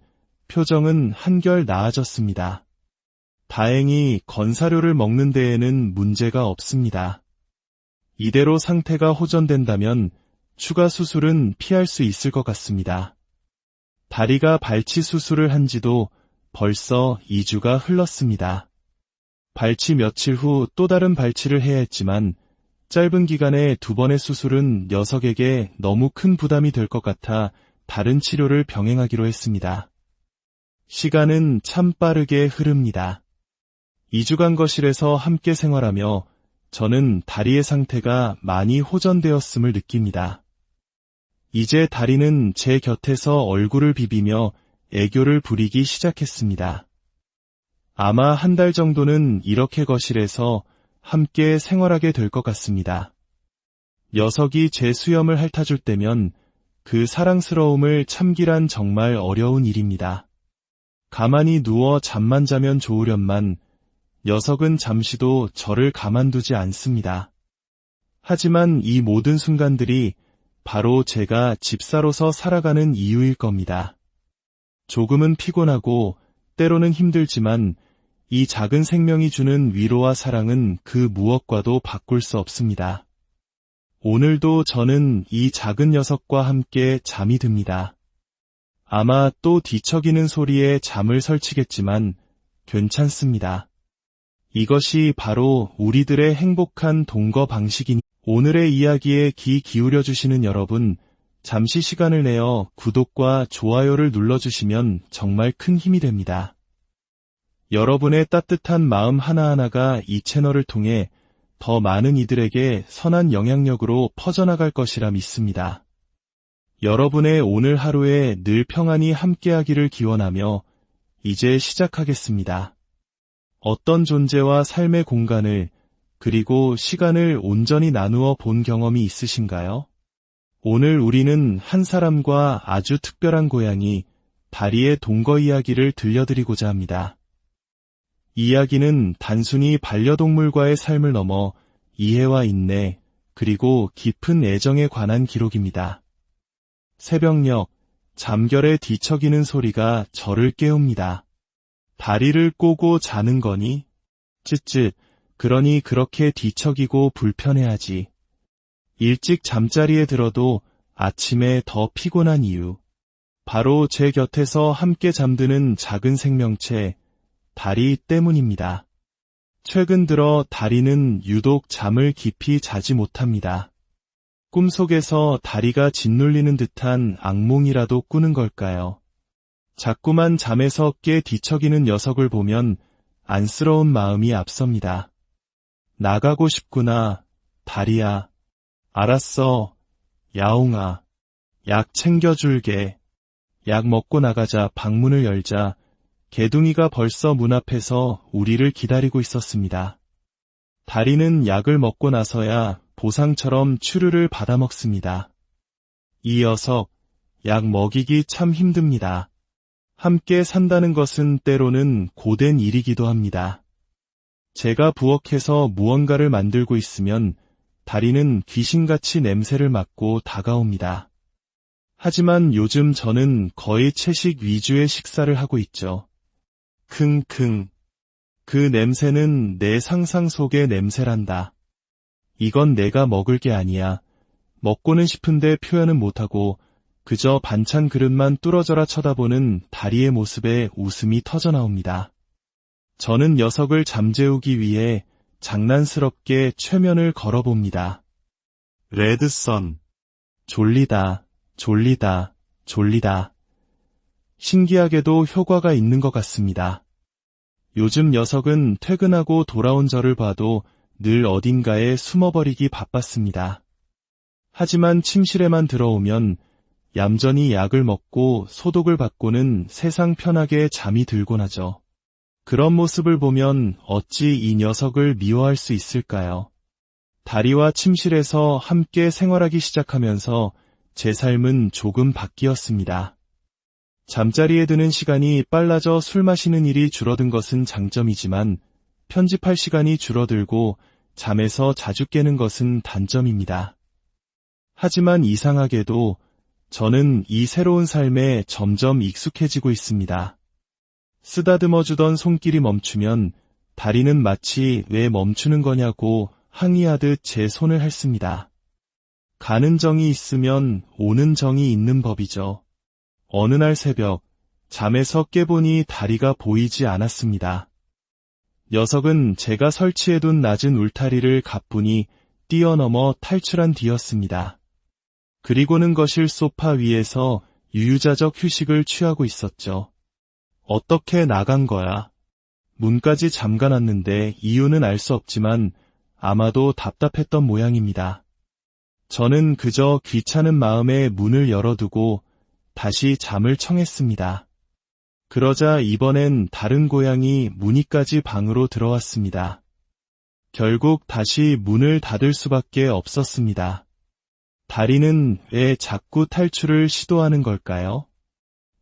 표정은 한결 나아졌습니다. 다행히 건사료를 먹는 데에는 문제가 없습니다. 이대로 상태가 호전된다면 추가 수술은 피할 수 있을 것 같습니다. 다리가 발치 수술을 한 지도 벌써 2주가 흘렀습니다. 발치 며칠 후 또 다른 발치를 해야 했지만 짧은 기간에 2번의 수술은 녀석에게 너무 큰 부담이 될 것 같아 다른 치료를 병행하기로 했습니다. 시간은 참 빠르게 흐릅니다. 2주간 거실에서 함께 생활하며 저는 다리의 상태가 많이 호전되었음을 느낍니다. 이제 다리는 제 곁에서 얼굴을 비비며 애교를 부리기 시작했습니다. 아마 한 달 정도는 이렇게 거실에서 함께 생활하게 될 것 같습니다. 녀석이 제 수염을 핥아줄 때면 그 사랑스러움을 참기란 정말 어려운 일입니다. 가만히 누워 잠만 자면 좋으련만 녀석은 잠시도 저를 가만두지 않습니다. 하지만 이 모든 순간들이 바로 제가 집사로서 살아가는 이유일 겁니다. 조금은 피곤하고 때로는 힘들지만 이 작은 생명이 주는 위로와 사랑은 그 무엇과도 바꿀 수 없습니다. 오늘도 저는 이 작은 녀석과 함께 잠이 듭니다. 아마 또 뒤척이는 소리에 잠을 설치겠지만 괜찮습니다. 이것이 바로 우리들의 행복한 동거 방식이니 오늘의 이야기에 귀 기울여주시는 여러분, 잠시 시간을 내어 구독과 좋아요를 눌러주시면 정말 큰 힘이 됩니다. 여러분의 따뜻한 마음 하나하나가 이 채널을 통해 더 많은 이들에게 선한 영향력으로 퍼져나갈 것이라 믿습니다. 여러분의 오늘 하루에 늘 평안히 함께하기를 기원하며 이제 시작하겠습니다. 어떤 존재와 삶의 공간을 그리고 시간을 온전히 나누어 본 경험이 있으신가요? 오늘 우리는 한 사람과 아주 특별한 고양이, 다리의 동거 이야기를 들려드리고자 합니다. 이야기는 단순히 반려동물과의 삶을 넘어 이해와 인내, 그리고 깊은 애정에 관한 기록입니다. 새벽녘, 잠결에 뒤척이는 소리가 저를 깨웁니다. 다리를 꼬고 자는 거니? 쯧쯧, 그러니 그렇게 뒤척이고 불편해하지. 일찍 잠자리에 들어도 아침에 더 피곤한 이유. 바로 제 곁에서 함께 잠드는 작은 생명체, 다리 때문입니다. 최근 들어 다리는 유독 잠을 깊이 자지 못합니다. 꿈속에서 다리가 짓눌리는 듯한 악몽이라도 꾸는 걸까요? 자꾸만 잠에서 깨 뒤척이는 녀석을 보면 안쓰러운 마음이 앞섭니다. 나가고 싶구나, 다리야. 알았어. 야옹아. 약 챙겨줄게. 약 먹고 나가자 방문을 열자 개둥이가 벌써 문 앞에서 우리를 기다리고 있었습니다. 다리는 약을 먹고 나서야 보상처럼 추루를 받아먹습니다. 이 녀석, 약 먹이기 참 힘듭니다. 함께 산다는 것은 때로는 고된 일이기도 합니다. 제가 부엌에서 무언가를 만들고 있으면 다리는 귀신같이 냄새를 맡고 다가옵니다. 하지만 요즘 저는 거의 채식 위주의 식사를 하고 있죠. 킁킁. 그 냄새는 내 상상 속의 냄새란다. 이건 내가 먹을 게 아니야. 먹고는 싶은데 표현은 못하고 그저 반찬 그릇만 뚫어져라 쳐다보는 다리의 모습에 웃음이 터져나옵니다. 저는 녀석을 잠재우기 위해 장난스럽게 최면을 걸어봅니다. 레드선. 졸리다, 졸리다, 졸리다. 신기하게도 효과가 있는 것 같습니다. 요즘 녀석은 퇴근하고 돌아온 저를 봐도 늘 어딘가에 숨어버리기 바빴습니다. 하지만 침실에만 들어오면 얌전히 약을 먹고 소독을 받고는 세상 편하게 잠이 들곤 하죠. 그런 모습을 보면 어찌 이 녀석을 미워할 수 있을까요? 다리와 침실에서 함께 생활하기 시작하면서 제 삶은 조금 바뀌었습니다. 잠자리에 드는 시간이 빨라져 술 마시는 일이 줄어든 것은 장점이지만 편집할 시간이 줄어들고 잠에서 자주 깨는 것은 단점입니다. 하지만 이상하게도 저는 이 새로운 삶에 점점 익숙해지고 있습니다. 쓰다듬어주던 손길이 멈추면 다리는 마치 왜 멈추는 거냐고 항의하듯 제 손을 핥습니다. 가는 정이 있으면 오는 정이 있는 법이죠. 어느 날 새벽, 잠에서 깨보니 다리가 보이지 않았습니다. 녀석은 제가 설치해둔 낮은 울타리를 가뿐히 뛰어넘어 탈출한 뒤였습니다. 그리고는 거실 소파 위에서 유유자적 휴식을 취하고 있었죠. 어떻게 나간 거야? 문까지 잠가놨는데 이유는 알 수 없지만 아마도 답답했던 모양입니다. 저는 그저 귀찮은 마음에 문을 열어두고 다시 잠을 청했습니다. 그러자 이번엔 다른 고양이 무늬까지 방으로 들어왔습니다. 결국 다시 문을 닫을 수밖에 없었습니다. 다리는 왜 자꾸 탈출을 시도하는 걸까요?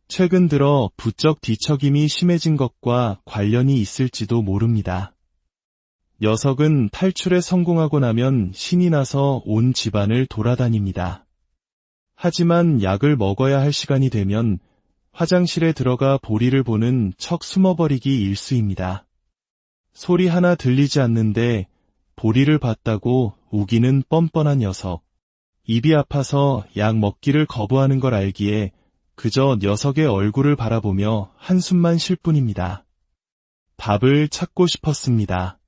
최근 들어 부쩍 뒤척임이 심해진 것과 관련이 있을지도 모릅니다. 녀석은 탈출에 성공하고 나면 신이 나서 온 집안을 돌아다닙니다. 하지만 약을 먹어야 할 시간이 되면 화장실에 들어가 볼일을 보는 척 숨어버리기 일쑤입니다. 소리 하나 들리지 않는데 볼일을 봤다고 우기는 뻔뻔한 녀석. 입이 아파서 약 먹기를 거부하는 걸 알기에 그저 녀석의 얼굴을 바라보며 한숨만 쉴 뿐입니다. 답을 찾고 싶었습니다.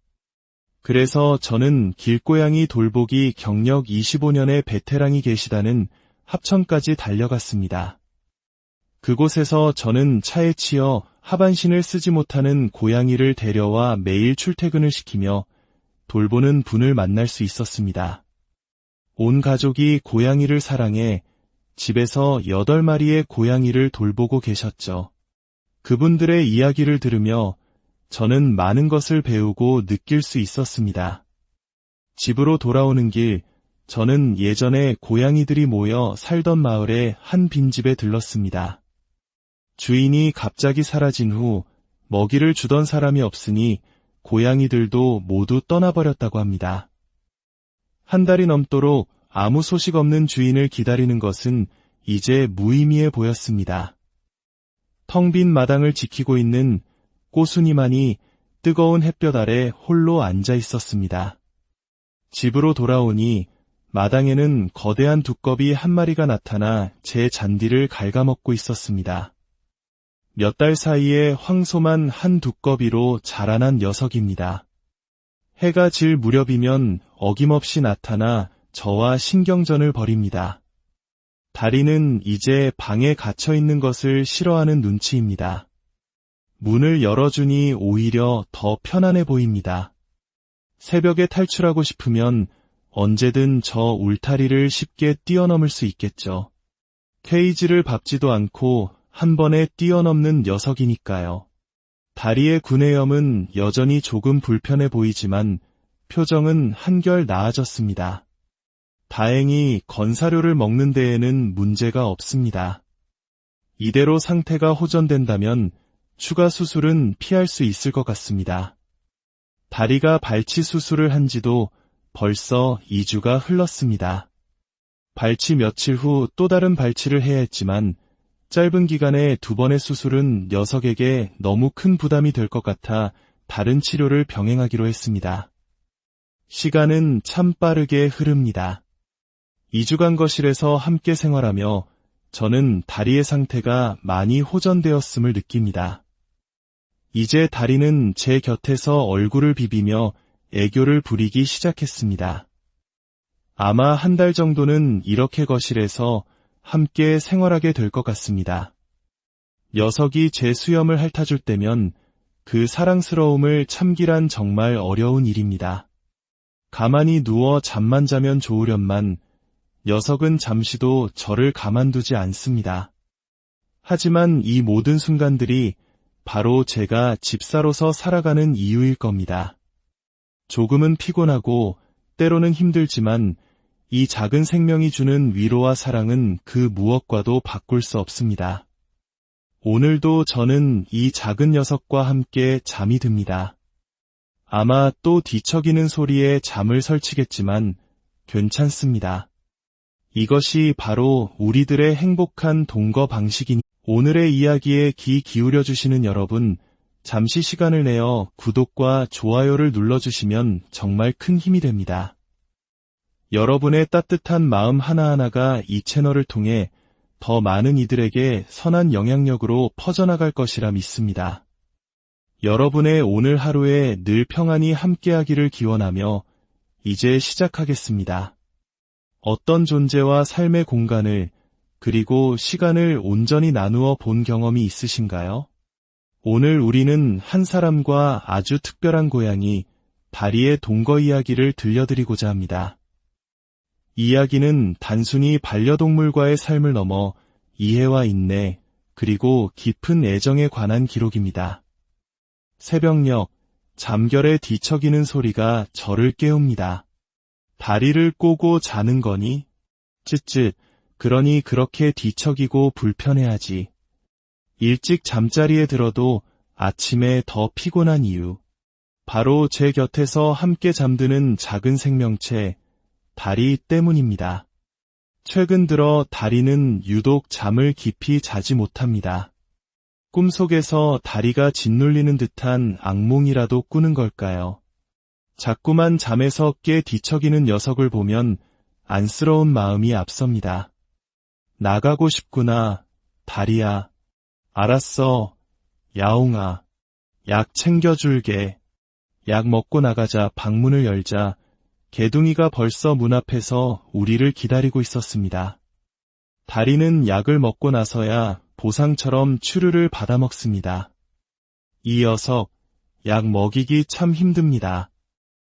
그래서 저는 길고양이 돌보기 경력 25년의 베테랑이 계시다는 합천까지 달려갔습니다. 그곳에서 저는 차에 치여 하반신을 쓰지 못하는 고양이를 데려와 매일 출퇴근을 시키며 돌보는 분을 만날 수 있었습니다. 온 가족이 고양이를 사랑해 집에서 8마리의 고양이를 돌보고 계셨죠. 그분들의 이야기를 들으며 저는 많은 것을 배우고 느낄 수 있었습니다. 집으로 돌아오는 길, 저는 예전에 고양이들이 모여 살던 마을의 한 빈집에 들렀습니다. 주인이 갑자기 사라진 후 먹이를 주던 사람이 없으니 고양이들도 모두 떠나버렸다고 합니다. 한 달이 넘도록 아무 소식 없는 주인을 기다리는 것은 이제 무의미해 보였습니다. 텅 빈 마당을 지키고 있는 꼬순이만이 뜨거운 햇볕 아래 홀로 앉아 있었습니다. 집으로 돌아오니 마당에는 거대한 두꺼비 한 마리가 나타나 제 잔디를 갉아먹고 있었습니다. 몇 달 사이에 황소만 한 두꺼비로 자라난 녀석입니다. 해가 질 무렵이면 어김없이 나타나 저와 신경전을 벌입니다. 다리는 이제 방에 갇혀 있는 것을 싫어하는 눈치입니다. 문을 열어주니 오히려 더 편안해 보입니다. 새벽에 탈출하고 싶으면 언제든 저 울타리를 쉽게 뛰어넘을 수 있겠죠. 케이지를 밟지도 않고 한 번에 뛰어넘는 녀석이니까요. 다리의 구내염은 여전히 조금 불편해 보이지만 표정은 한결 나아졌습니다. 다행히 건사료를 먹는 데에는 문제가 없습니다. 이대로 상태가 호전된다면 추가 수술은 피할 수 있을 것 같습니다. 다리가 발치 수술을 한 지도 벌써 2주가 흘렀습니다. 발치 며칠 후 또 다른 발치를 해야 했지만 짧은 기간에 2번의 수술은 녀석에게 너무 큰 부담이 될 것 같아 다른 치료를 병행하기로 했습니다. 시간은 참 빠르게 흐릅니다. 2주간 거실에서 함께 생활하며 저는 다리의 상태가 많이 호전되었음을 느낍니다. 이제 다리는 제 곁에서 얼굴을 비비며 애교를 부리기 시작했습니다. 아마 한 달 정도는 이렇게 거실에서 함께 생활하게 될 것 같습니다. 녀석이 제 수염을 핥아줄 때면 그 사랑스러움을 참기란 정말 어려운 일입니다. 가만히 누워 잠만 자면 좋으련만 녀석은 잠시도 저를 가만두지 않습니다. 하지만 이 모든 순간들이 바로 제가 집사로서 살아가는 이유일 겁니다. 조금은 피곤하고 때로는 힘들지만 이 작은 생명이 주는 위로와 사랑은 그 무엇과도 바꿀 수 없습니다. 오늘도 저는 이 작은 녀석과 함께 잠이 듭니다. 아마 또 뒤척이는 소리에 잠을 설치겠지만 괜찮습니다. 이것이 바로 우리들의 행복한 동거 방식이니 오늘의 이야기에 귀 기울여주시는 여러분, 잠시 시간을 내어 구독과 좋아요를 눌러주시면 정말 큰 힘이 됩니다. 여러분의 따뜻한 마음 하나하나가 이 채널을 통해 더 많은 이들에게 선한 영향력으로 퍼져나갈 것이라 믿습니다. 여러분의 오늘 하루에 늘 평안히 함께하기를 기원하며 이제 시작하겠습니다. 어떤 존재와 삶의 공간을 그리고 시간을 온전히 나누어 본 경험이 있으신가요? 오늘 우리는 한 사람과 아주 특별한 고양이, 다리의 동거 이야기를 들려드리고자 합니다. 이야기는 단순히 반려동물과의 삶을 넘어 이해와 인내, 그리고 깊은 애정에 관한 기록입니다. 새벽녘, 잠결에 뒤척이는 소리가 저를 깨웁니다. 다리를 꼬고 자는 거니? 쯧쯧, 그러니 그렇게 뒤척이고 불편해하지. 일찍 잠자리에 들어도 아침에 더 피곤한 이유. 바로 제 곁에서 함께 잠드는 작은 생명체, 다리 때문입니다. 최근 들어 다리는 유독 잠을 깊이 자지 못합니다. 꿈속에서 다리가 짓눌리는 듯한 악몽이라도 꾸는 걸까요? 자꾸만 잠에서 깨 뒤척이는 녀석을 보면 안쓰러운 마음이 앞섭니다. 나가고 싶구나, 다리야. 알았어, 야옹아. 약 챙겨줄게. 약 먹고 나가자. 방문을 열자 개둥이가 벌써 문 앞에서 우리를 기다리고 있었습니다. 다리는 약을 먹고 나서야 보상처럼 추루를 받아먹습니다. 이 녀석, 약 먹이기 참 힘듭니다.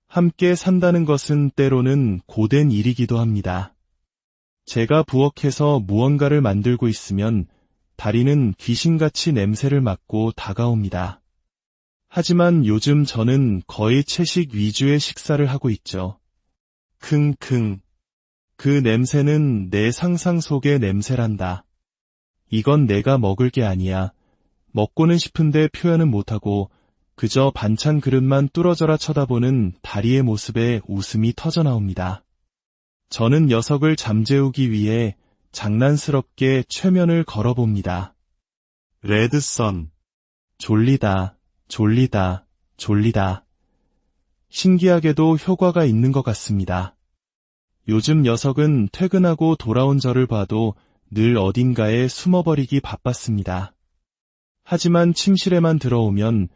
함께 산다는 것은 때로는 고된 일이기도 합니다. 제가 부엌에서 무언가를 만들고 있으면 다리는 귀신같이 냄새를 맡고 다가옵니다. 하지만 요즘 저는 거의 채식 위주의 식사를 하고 있죠. 킁킁. 그 냄새는 내 상상 속의 냄새란다. 이건 내가 먹을 게 아니야. 먹고는 싶은데 표현은 못하고 그저 반찬 그릇만 뚫어져라 쳐다보는 다리의 모습에 웃음이 터져나옵니다. 저는 녀석을 잠재우기 위해 장난스럽게 최면을 걸어봅니다. 레드선. 졸리다, 졸리다, 졸리다. 신기하게도 효과가 있는 것 같습니다. 요즘 녀석은 퇴근하고 돌아온 저를 봐도 늘 어딘가에 숨어버리기 바빴습니다. 하지만 침실에만 들어오면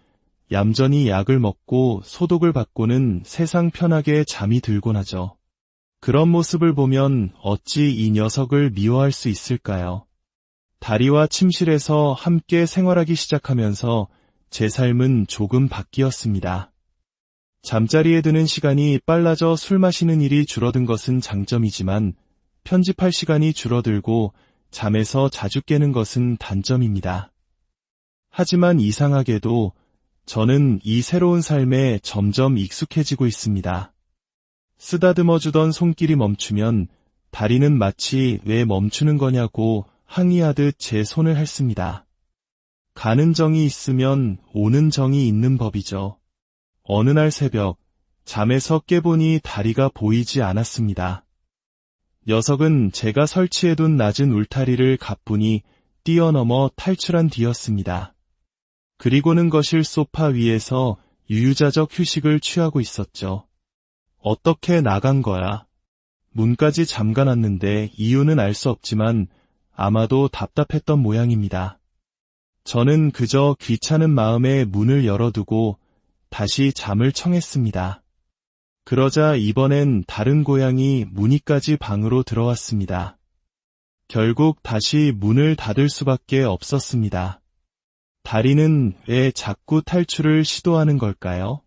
얌전히 약을 먹고 소독을 받고는 세상 편하게 잠이 들곤 하죠. 그런 모습을 보면 어찌 이 녀석을 미워할 수 있을까요? 다리와 침실에서 함께 생활하기 시작하면서 제 삶은 조금 바뀌었습니다. 잠자리에 드는 시간이 빨라져 술 마시는 일이 줄어든 것은 장점이지만 편집할 시간이 줄어들고 잠에서 자주 깨는 것은 단점입니다. 하지만 이상하게도 저는 이 새로운 삶에 점점 익숙해지고 있습니다. 쓰다듬어주던 손길이 멈추면 다리는 마치 왜 멈추는 거냐고 항의하듯 제 손을 핥습니다. 가는 정이 있으면 오는 정이 있는 법이죠. 어느 날 새벽, 잠에서 깨보니 다리가 보이지 않았습니다. 녀석은 제가 설치해둔 낮은 울타리를 가뿐히 뛰어넘어 탈출한 뒤였습니다. 그리고는 거실 소파 위에서 유유자적 휴식을 취하고 있었죠. 어떻게 나간 거야? 문까지 잠가놨는데 이유는 알 수 없지만 아마도 답답했던 모양입니다. 저는 그저 귀찮은 마음에 문을 열어두고 다시 잠을 청했습니다. 그러자 이번엔 다른 고양이 무늬까지 방으로 들어왔습니다. 결국 다시 문을 닫을 수밖에 없었습니다. 다리는 왜 자꾸 탈출을 시도하는 걸까요?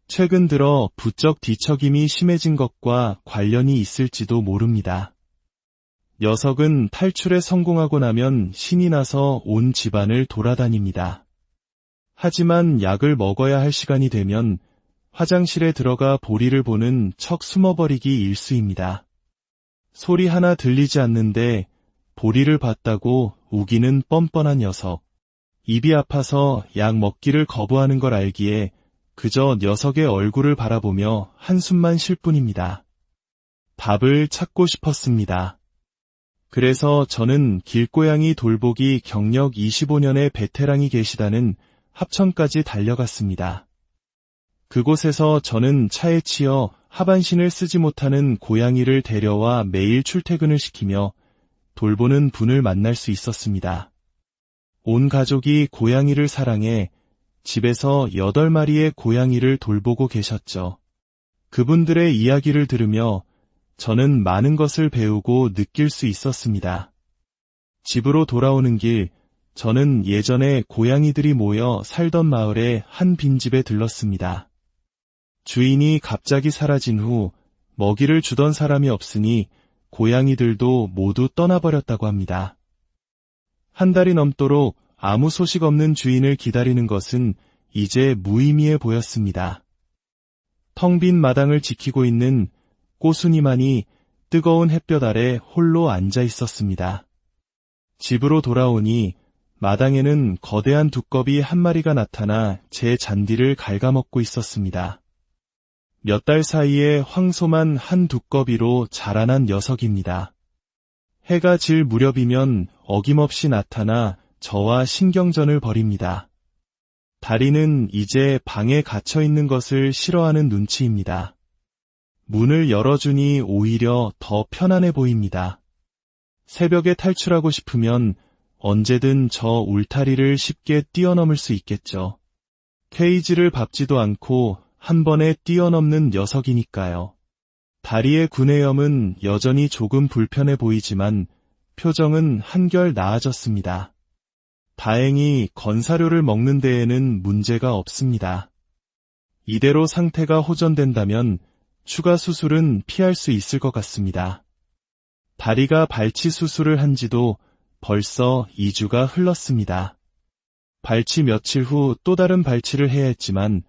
최근 들어 부쩍 뒤척임이 심해진 것과 관련이 있을지도 모릅니다. 녀석은 탈출에 성공하고 나면 신이 나서 온 집안을 돌아다닙니다. 하지만 약을 먹어야 할 시간이 되면 화장실에 들어가 볼일을 보는 척 숨어버리기 일쑤입니다. 소리 하나 들리지 않는데 볼일을 봤다고 우기는 뻔뻔한 녀석. 입이 아파서 약 먹기를 거부하는 걸 알기에 그저 녀석의 얼굴을 바라보며 한숨만 쉴 뿐입니다. 답을 찾고 싶었습니다. 그래서 저는 길고양이 돌보기 경력 25년의 베테랑이 계시다는 합천까지 달려갔습니다. 그곳에서 저는 차에 치여 하반신을 쓰지 못하는 고양이를 데려와 매일 출퇴근을 시키며 돌보는 분을 만날 수 있었습니다. 온 가족이 고양이를 사랑해 집에서 8마리의 고양이를 돌보고 계셨죠. 그분들의 이야기를 들으며 저는 많은 것을 배우고 느낄 수 있었습니다. 집으로 돌아오는 길, 저는 예전에 고양이들이 모여 살던 마을의 한 빈집에 들렀습니다. 주인이 갑자기 사라진 후 먹이를 주던 사람이 없으니 고양이들도 모두 떠나버렸다고 합니다. 한 달이 넘도록 아무 소식 없는 주인을 기다리는 것은 이제 무의미해 보였습니다. 텅 빈 마당을 지키고 있는 꼬순이만이 뜨거운 햇볕 아래 홀로 앉아 있었습니다. 집으로 돌아오니 마당에는 거대한 두꺼비 한 마리가 나타나 제 잔디를 갉아먹고 있었습니다. 몇 달 사이에 황소만 한 두꺼비로 자라난 녀석입니다. 해가 질 무렵이면 어김없이 나타나 저와 신경전을 벌입니다. 다리는 이제 방에 갇혀 있는 것을 싫어하는 눈치입니다. 문을 열어주니 오히려 더 편안해 보입니다. 새벽에 탈출하고 싶으면 언제든 저 울타리를 쉽게 뛰어넘을 수 있겠죠. 케이지를 밟지도 않고 한 번에 뛰어넘는 녀석이니까요. 다리의 구내염은 여전히 조금 불편해 보이지만 표정은 한결 나아졌습니다. 다행히 건사료를 먹는 데에는 문제가 없습니다. 이대로 상태가 호전된다면 추가 수술은 피할 수 있을 것 같습니다. 다리가 발치 수술을 한 지도 벌써 2주가 흘렀습니다. 발치 며칠 후 또 다른 발치를 해야 했지만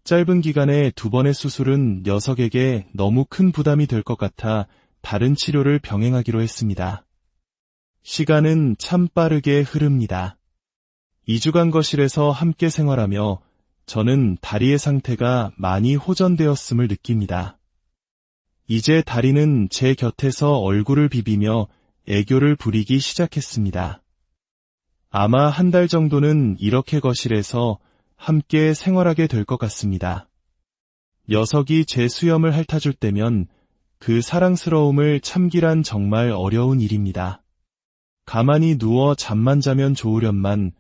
짧은 기간에 2번의 수술은 녀석에게 너무 큰 부담이 될 것 같아 다른 치료를 병행하기로 했습니다. 시간은 참 빠르게 흐릅니다. 2주간 거실에서 함께 생활하며 저는 다리의 상태가 많이 호전되었음을 느낍니다. 이제 다리는 제 곁에서 얼굴을 비비며 애교를 부리기 시작했습니다. 아마 한 달 정도는 이렇게 거실에서 함께 생활하게 될 것 같습니다. 녀석이 제 수염을 핥아줄 때면 그 사랑스러움을 참기란 정말 어려운 일입니다. 가만히 누워 잠만 자면 좋으련만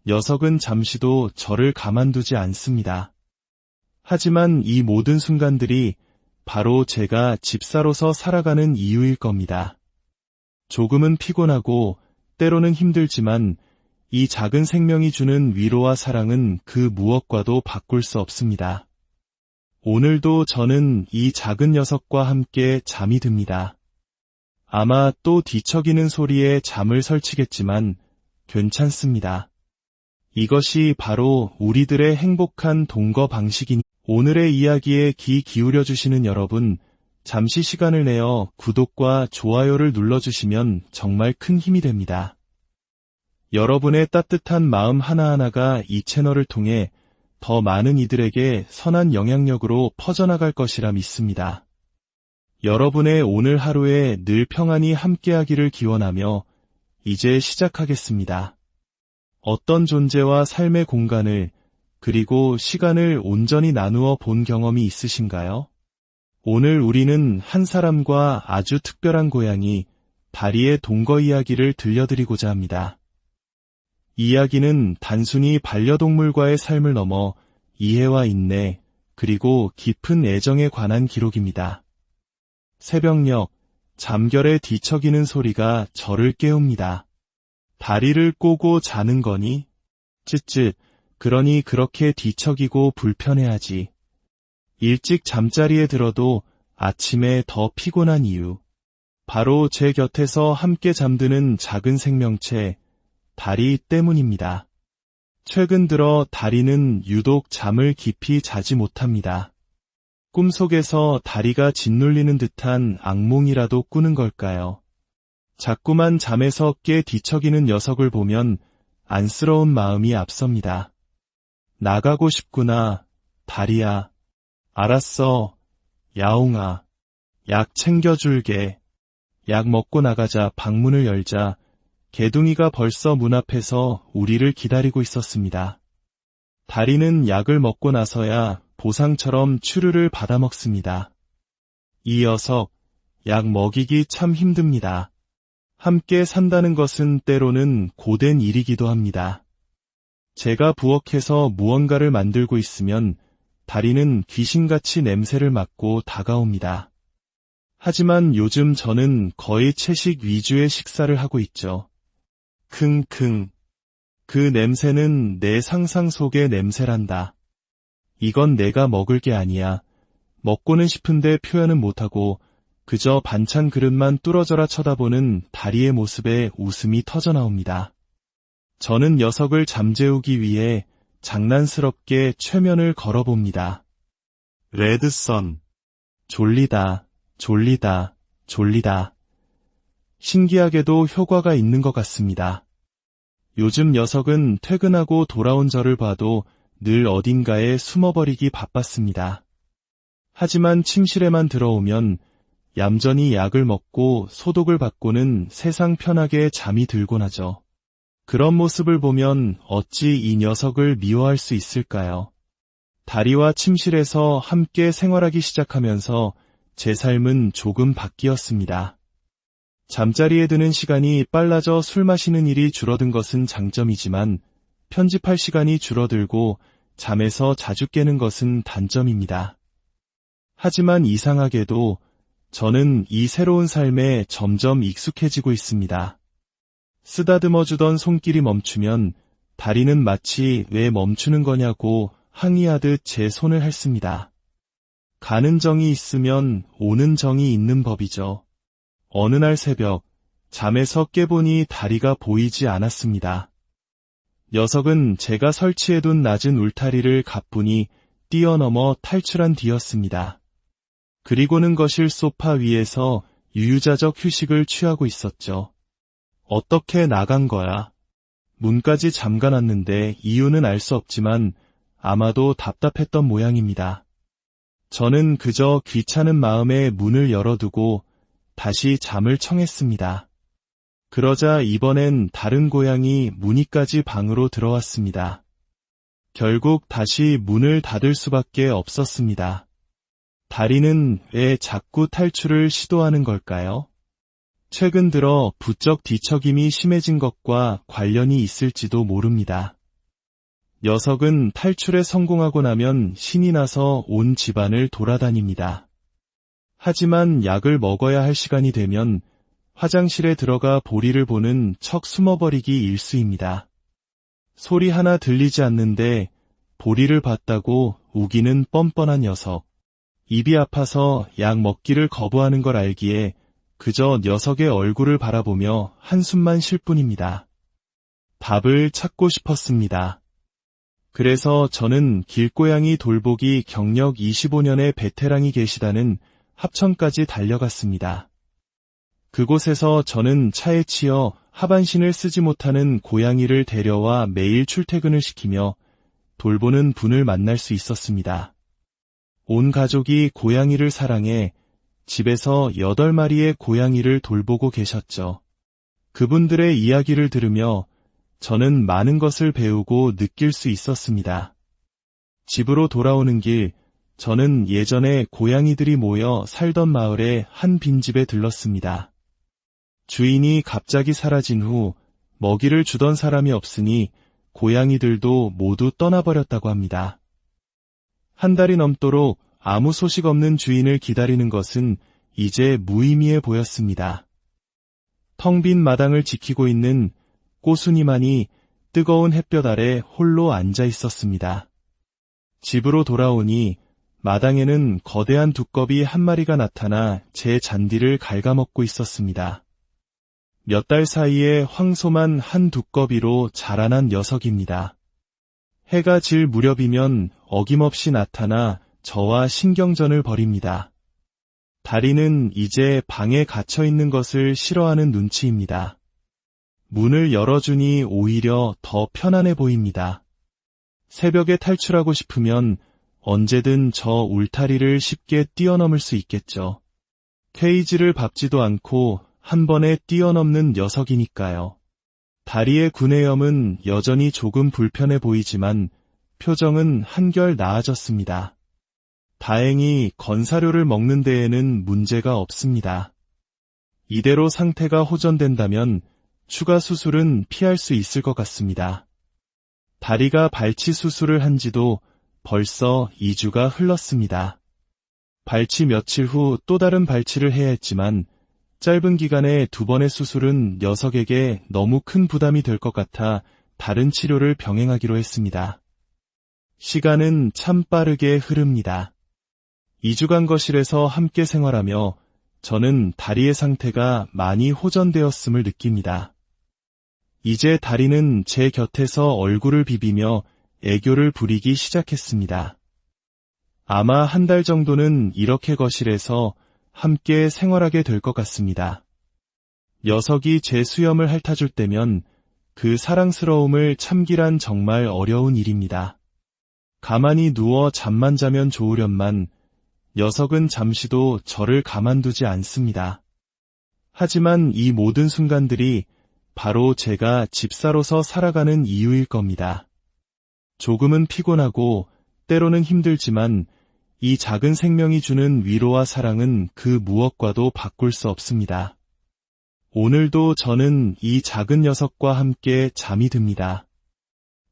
녀석은 잠시도 저를 가만두지 않습니다. 하지만 이 모든 순간들이 바로 제가 집사로서 살아가는 이유일 겁니다. 조금은 피곤하고 때로는 힘들지만 이 작은 생명이 주는 위로와 사랑은 그 무엇과도 바꿀 수 없습니다. 오늘도 저는 이 작은 녀석과 함께 잠이 듭니다. 아마 또 뒤척이는 소리에 잠을 설치겠지만 괜찮습니다. 이것이 바로 우리들의 행복한 동거 방식이니 오늘의 이야기에 귀 기울여 주시는 여러분, 잠시 시간을 내어 구독과 좋아요를 눌러주시면 정말 큰 힘이 됩니다. 여러분의 따뜻한 마음 하나하나가 이 채널을 통해 더 많은 이들에게 선한 영향력으로 퍼져나갈 것이라 믿습니다. 여러분의 오늘 하루에 늘 평안히 함께하기를 기원하며 이제 시작하겠습니다. 어떤 존재와 삶의 공간을 그리고 시간을 온전히 나누어 본 경험이 있으신가요? 오늘 우리는 한 사람과 아주 특별한 고양이 다리의 동거 이야기를 들려드리고자 합니다. 이야기는 단순히 반려동물과의 삶을 넘어 이해와 인내, 그리고 깊은 애정에 관한 기록입니다. 새벽녘, 잠결에 뒤척이는 소리가 저를 깨웁니다. 다리를 꼬고 자는 거니? 쯧쯧, 그러니 그렇게 뒤척이고 불편해하지. 일찍 잠자리에 들어도 아침에 더 피곤한 이유. 바로 제 곁에서 함께 잠드는 작은 생명체, 다리 때문입니다. 최근 들어 다리는 유독 잠을 깊이 자지 못합니다. 꿈속에서 다리가 짓눌리는 듯한 악몽이라도 꾸는 걸까요? 자꾸만 잠에서 깨 뒤척이는 녀석을 보면 안쓰러운 마음이 앞섭니다. 나가고 싶구나, 다리야. 알았어, 야옹아. 약 챙겨줄게. 약 먹고 나가자. 방문을 열자 개둥이가 벌써 문 앞에서 우리를 기다리고 있었습니다. 다리는 약을 먹고 나서야 보상처럼 추루를 받아먹습니다. 이 녀석, 약 먹이기 참 힘듭니다. 함께 산다는 것은 때로는 고된 일이기도 합니다. 제가 부엌에서 무언가를 만들고 있으면 다리는 귀신같이 냄새를 맡고 다가옵니다. 하지만 요즘 저는 거의 채식 위주의 식사를 하고 있죠. 킁킁. 그 냄새는 내 상상 속의 냄새란다. 이건 내가 먹을 게 아니야. 먹고는 싶은데 표현은 못하고 그저 반찬 그릇만 뚫어져라 쳐다보는 다리의 모습에 웃음이 터져나옵니다. 저는 녀석을 잠재우기 위해 장난스럽게 최면을 걸어봅니다. 레드선. 졸리다, 졸리다, 졸리다. 신기하게도 효과가 있는 것 같습니다. 요즘 녀석은 퇴근하고 돌아온 저를 봐도 늘 어딘가에 숨어버리기 바빴습니다. 하지만 침실에만 들어오면 얌전히 약을 먹고 소독을 받고는 세상 편하게 잠이 들곤 하죠. 그런 모습을 보면 어찌 이 녀석을 미워할 수 있을까요? 다리와 침실에서 함께 생활하기 시작하면서 제 삶은 조금 바뀌었습니다. 잠자리에 드는 시간이 빨라져 술 마시는 일이 줄어든 것은 장점이지만 편집할 시간이 줄어들고 잠에서 자주 깨는 것은 단점입니다. 하지만 이상하게도 저는 이 새로운 삶에 점점 익숙해지고 있습니다. 쓰다듬어주던 손길이 멈추면 다리는 마치 왜 멈추는 거냐고 항의하듯 제 손을 핥습니다. 가는 정이 있으면 오는 정이 있는 법이죠. 어느 날 새벽, 잠에서 깨보니 다리가 보이지 않았습니다. 녀석은 제가 설치해둔 낮은 울타리를 가뿐히 뛰어넘어 탈출한 뒤였습니다. 그리고는 거실 소파 위에서 유유자적 휴식을 취하고 있었죠. 어떻게 나간 거야? 문까지 잠가놨는데 이유는 알 수 없지만 아마도 답답했던 모양입니다. 저는 그저 귀찮은 마음에 문을 열어두고 다시 잠을 청했습니다. 그러자 이번엔 다른 고양이 무늬까지 방으로 들어왔습니다. 결국 다시 문을 닫을 수밖에 없었습니다. 다리는 왜 자꾸 탈출을 시도하는 걸까요? 최근 들어 부쩍 뒤척임이 심해진 것과 관련이 있을지도 모릅니다. 녀석은 탈출에 성공하고 나면 신이 나서 온 집안을 돌아다닙니다. 하지만 약을 먹어야 할 시간이 되면 화장실에 들어가 볼일을 보는 척 숨어버리기 일쑤입니다. 소리 하나 들리지 않는데 볼일을 봤다고 우기는 뻔뻔한 녀석. 입이 아파서 약 먹기를 거부하는 걸 알기에 그저 녀석의 얼굴을 바라보며 한숨만 쉴 뿐입니다. 답을 찾고 싶었습니다. 그래서 저는 길고양이 돌보기 경력 25년의 베테랑이 계시다는 합천까지 달려갔습니다. 그곳에서 저는 차에 치여 하반신을 쓰지 못하는 고양이를 데려와 매일 출퇴근을 시키며 돌보는 분을 만날 수 있었습니다. 온 가족이 고양이를 사랑해 집에서 8마리의 고양이를 돌보고 계셨죠. 그분들의 이야기를 들으며 저는 많은 것을 배우고 느낄 수 있었습니다. 집으로 돌아오는 길, 저는 예전에 고양이들이 모여 살던 마을의 한 빈집에 들렀습니다. 주인이 갑자기 사라진 후 먹이를 주던 사람이 없으니 고양이들도 모두 떠나버렸다고 합니다. 한 달이 넘도록 아무 소식 없는 주인을 기다리는 것은 이제 무의미해 보였습니다. 텅 빈 마당을 지키고 있는 꼬순이만이 뜨거운 햇볕 아래 홀로 앉아 있었습니다. 집으로 돌아오니 마당에는 거대한 두꺼비 한 마리가 나타나 제 잔디를 갉아먹고 있었습니다. 몇 달 사이에 황소만 한 두꺼비로 자라난 녀석입니다. 해가 질 무렵이면 어김없이 나타나 저와 신경전을 벌입니다. 다리는 이제 방에 갇혀 있는 것을 싫어하는 눈치입니다. 문을 열어주니 오히려 더 편안해 보입니다. 새벽에 탈출하고 싶으면 언제든 저 울타리를 쉽게 뛰어넘을 수 있겠죠. 케이지를 밟지도 않고 한 번에 뛰어넘는 녀석이니까요. 다리의 구내염은 여전히 조금 불편해 보이지만 표정은 한결 나아졌습니다. 다행히 건사료를 먹는 데에는 문제가 없습니다. 이대로 상태가 호전된다면 추가 수술은 피할 수 있을 것 같습니다. 다리가 발치 수술을 한 지도 벌써 2주가 흘렀습니다. 발치 며칠 후 또 다른 발치를 해야 했지만 짧은 기간에 2번의 수술은 녀석에게 너무 큰 부담이 될 것 같아 다른 치료를 병행하기로 했습니다. 시간은 참 빠르게 흐릅니다. 2주간 거실에서 함께 생활하며 저는 다리의 상태가 많이 호전되었음을 느낍니다. 이제 다리는 제 곁에서 얼굴을 비비며 애교를 부리기 시작했습니다. 아마 한 달 정도는 이렇게 거실에서 함께 생활하게 될 것 같습니다. 녀석이 제 수염을 핥아줄 때면 그 사랑스러움을 참기란 정말 어려운 일입니다. 가만히 누워 잠만 자면 좋으련만 녀석은 잠시도 저를 가만두지 않습니다. 하지만 이 모든 순간들이 바로 제가 집사로서 살아가는 이유일 겁니다. 조금은 피곤하고 때로는 힘들지만 이 작은 생명이 주는 위로와 사랑은 그 무엇과도 바꿀 수 없습니다. 오늘도 저는 이 작은 녀석과 함께 잠이 듭니다.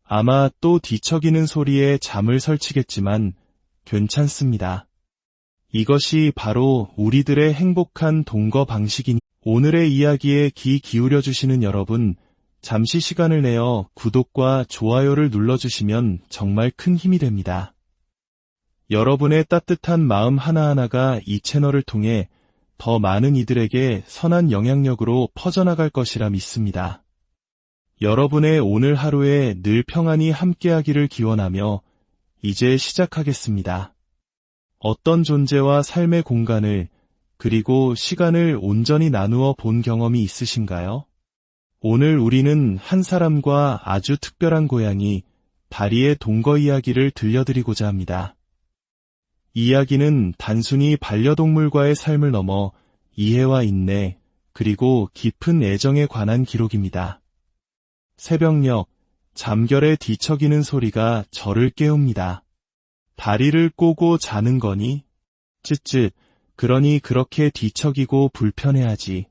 아마 또 뒤척이는 소리에 잠을 설치겠지만 괜찮습니다. 이것이 바로 우리들의 행복한 동거 방식이니 오늘의 이야기에 귀 기울여 주시는 여러분, 잠시 시간을 내어 구독과 좋아요를 눌러주시면 정말 큰 힘이 됩니다. 여러분의 따뜻한 마음 하나하나가 이 채널을 통해 더 많은 이들에게 선한 영향력으로 퍼져나갈 것이라 믿습니다. 여러분의 오늘 하루에 늘 평안히 함께하기를 기원하며 이제 시작하겠습니다. 어떤 존재와 삶의 공간을 그리고 시간을 온전히 나누어 본 경험이 있으신가요? 오늘 우리는 한 사람과 아주 특별한 고양이, 다리의 동거 이야기를 들려드리고자 합니다. 이야기는 단순히 반려동물과의 삶을 넘어 이해와 인내, 그리고 깊은 애정에 관한 기록입니다. 새벽녘, 잠결에 뒤척이는 소리가 저를 깨웁니다. 다리를 꼬고 자는 거니? 쯧쯧, 그러니 그렇게 뒤척이고 불편해하지.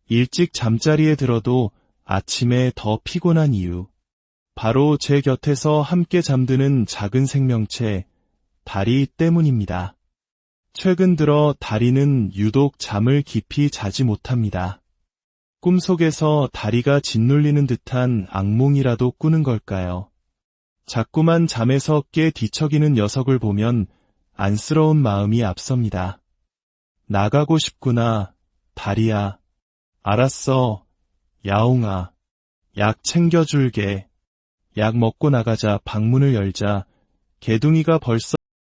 일찍 잠자리에 들어도 아침에 더 피곤한 이유. 바로 제 곁에서 함께 잠드는 작은 생명체, 다리 때문입니다. 최근 들어 다리는 유독 잠을 깊이 자지 못합니다. 꿈속에서 다리가 짓눌리는 듯한 악몽이라도 꾸는 걸까요? 자꾸만 잠에서 깨 뒤척이는 녀석을 보면 안쓰러운 마음이 앞섭니다. 나가고 싶구나, 다리야. 알았어, 야옹아. 약 챙겨줄게. 약 먹고 나가자 방문을 열자 개둥이가 벌써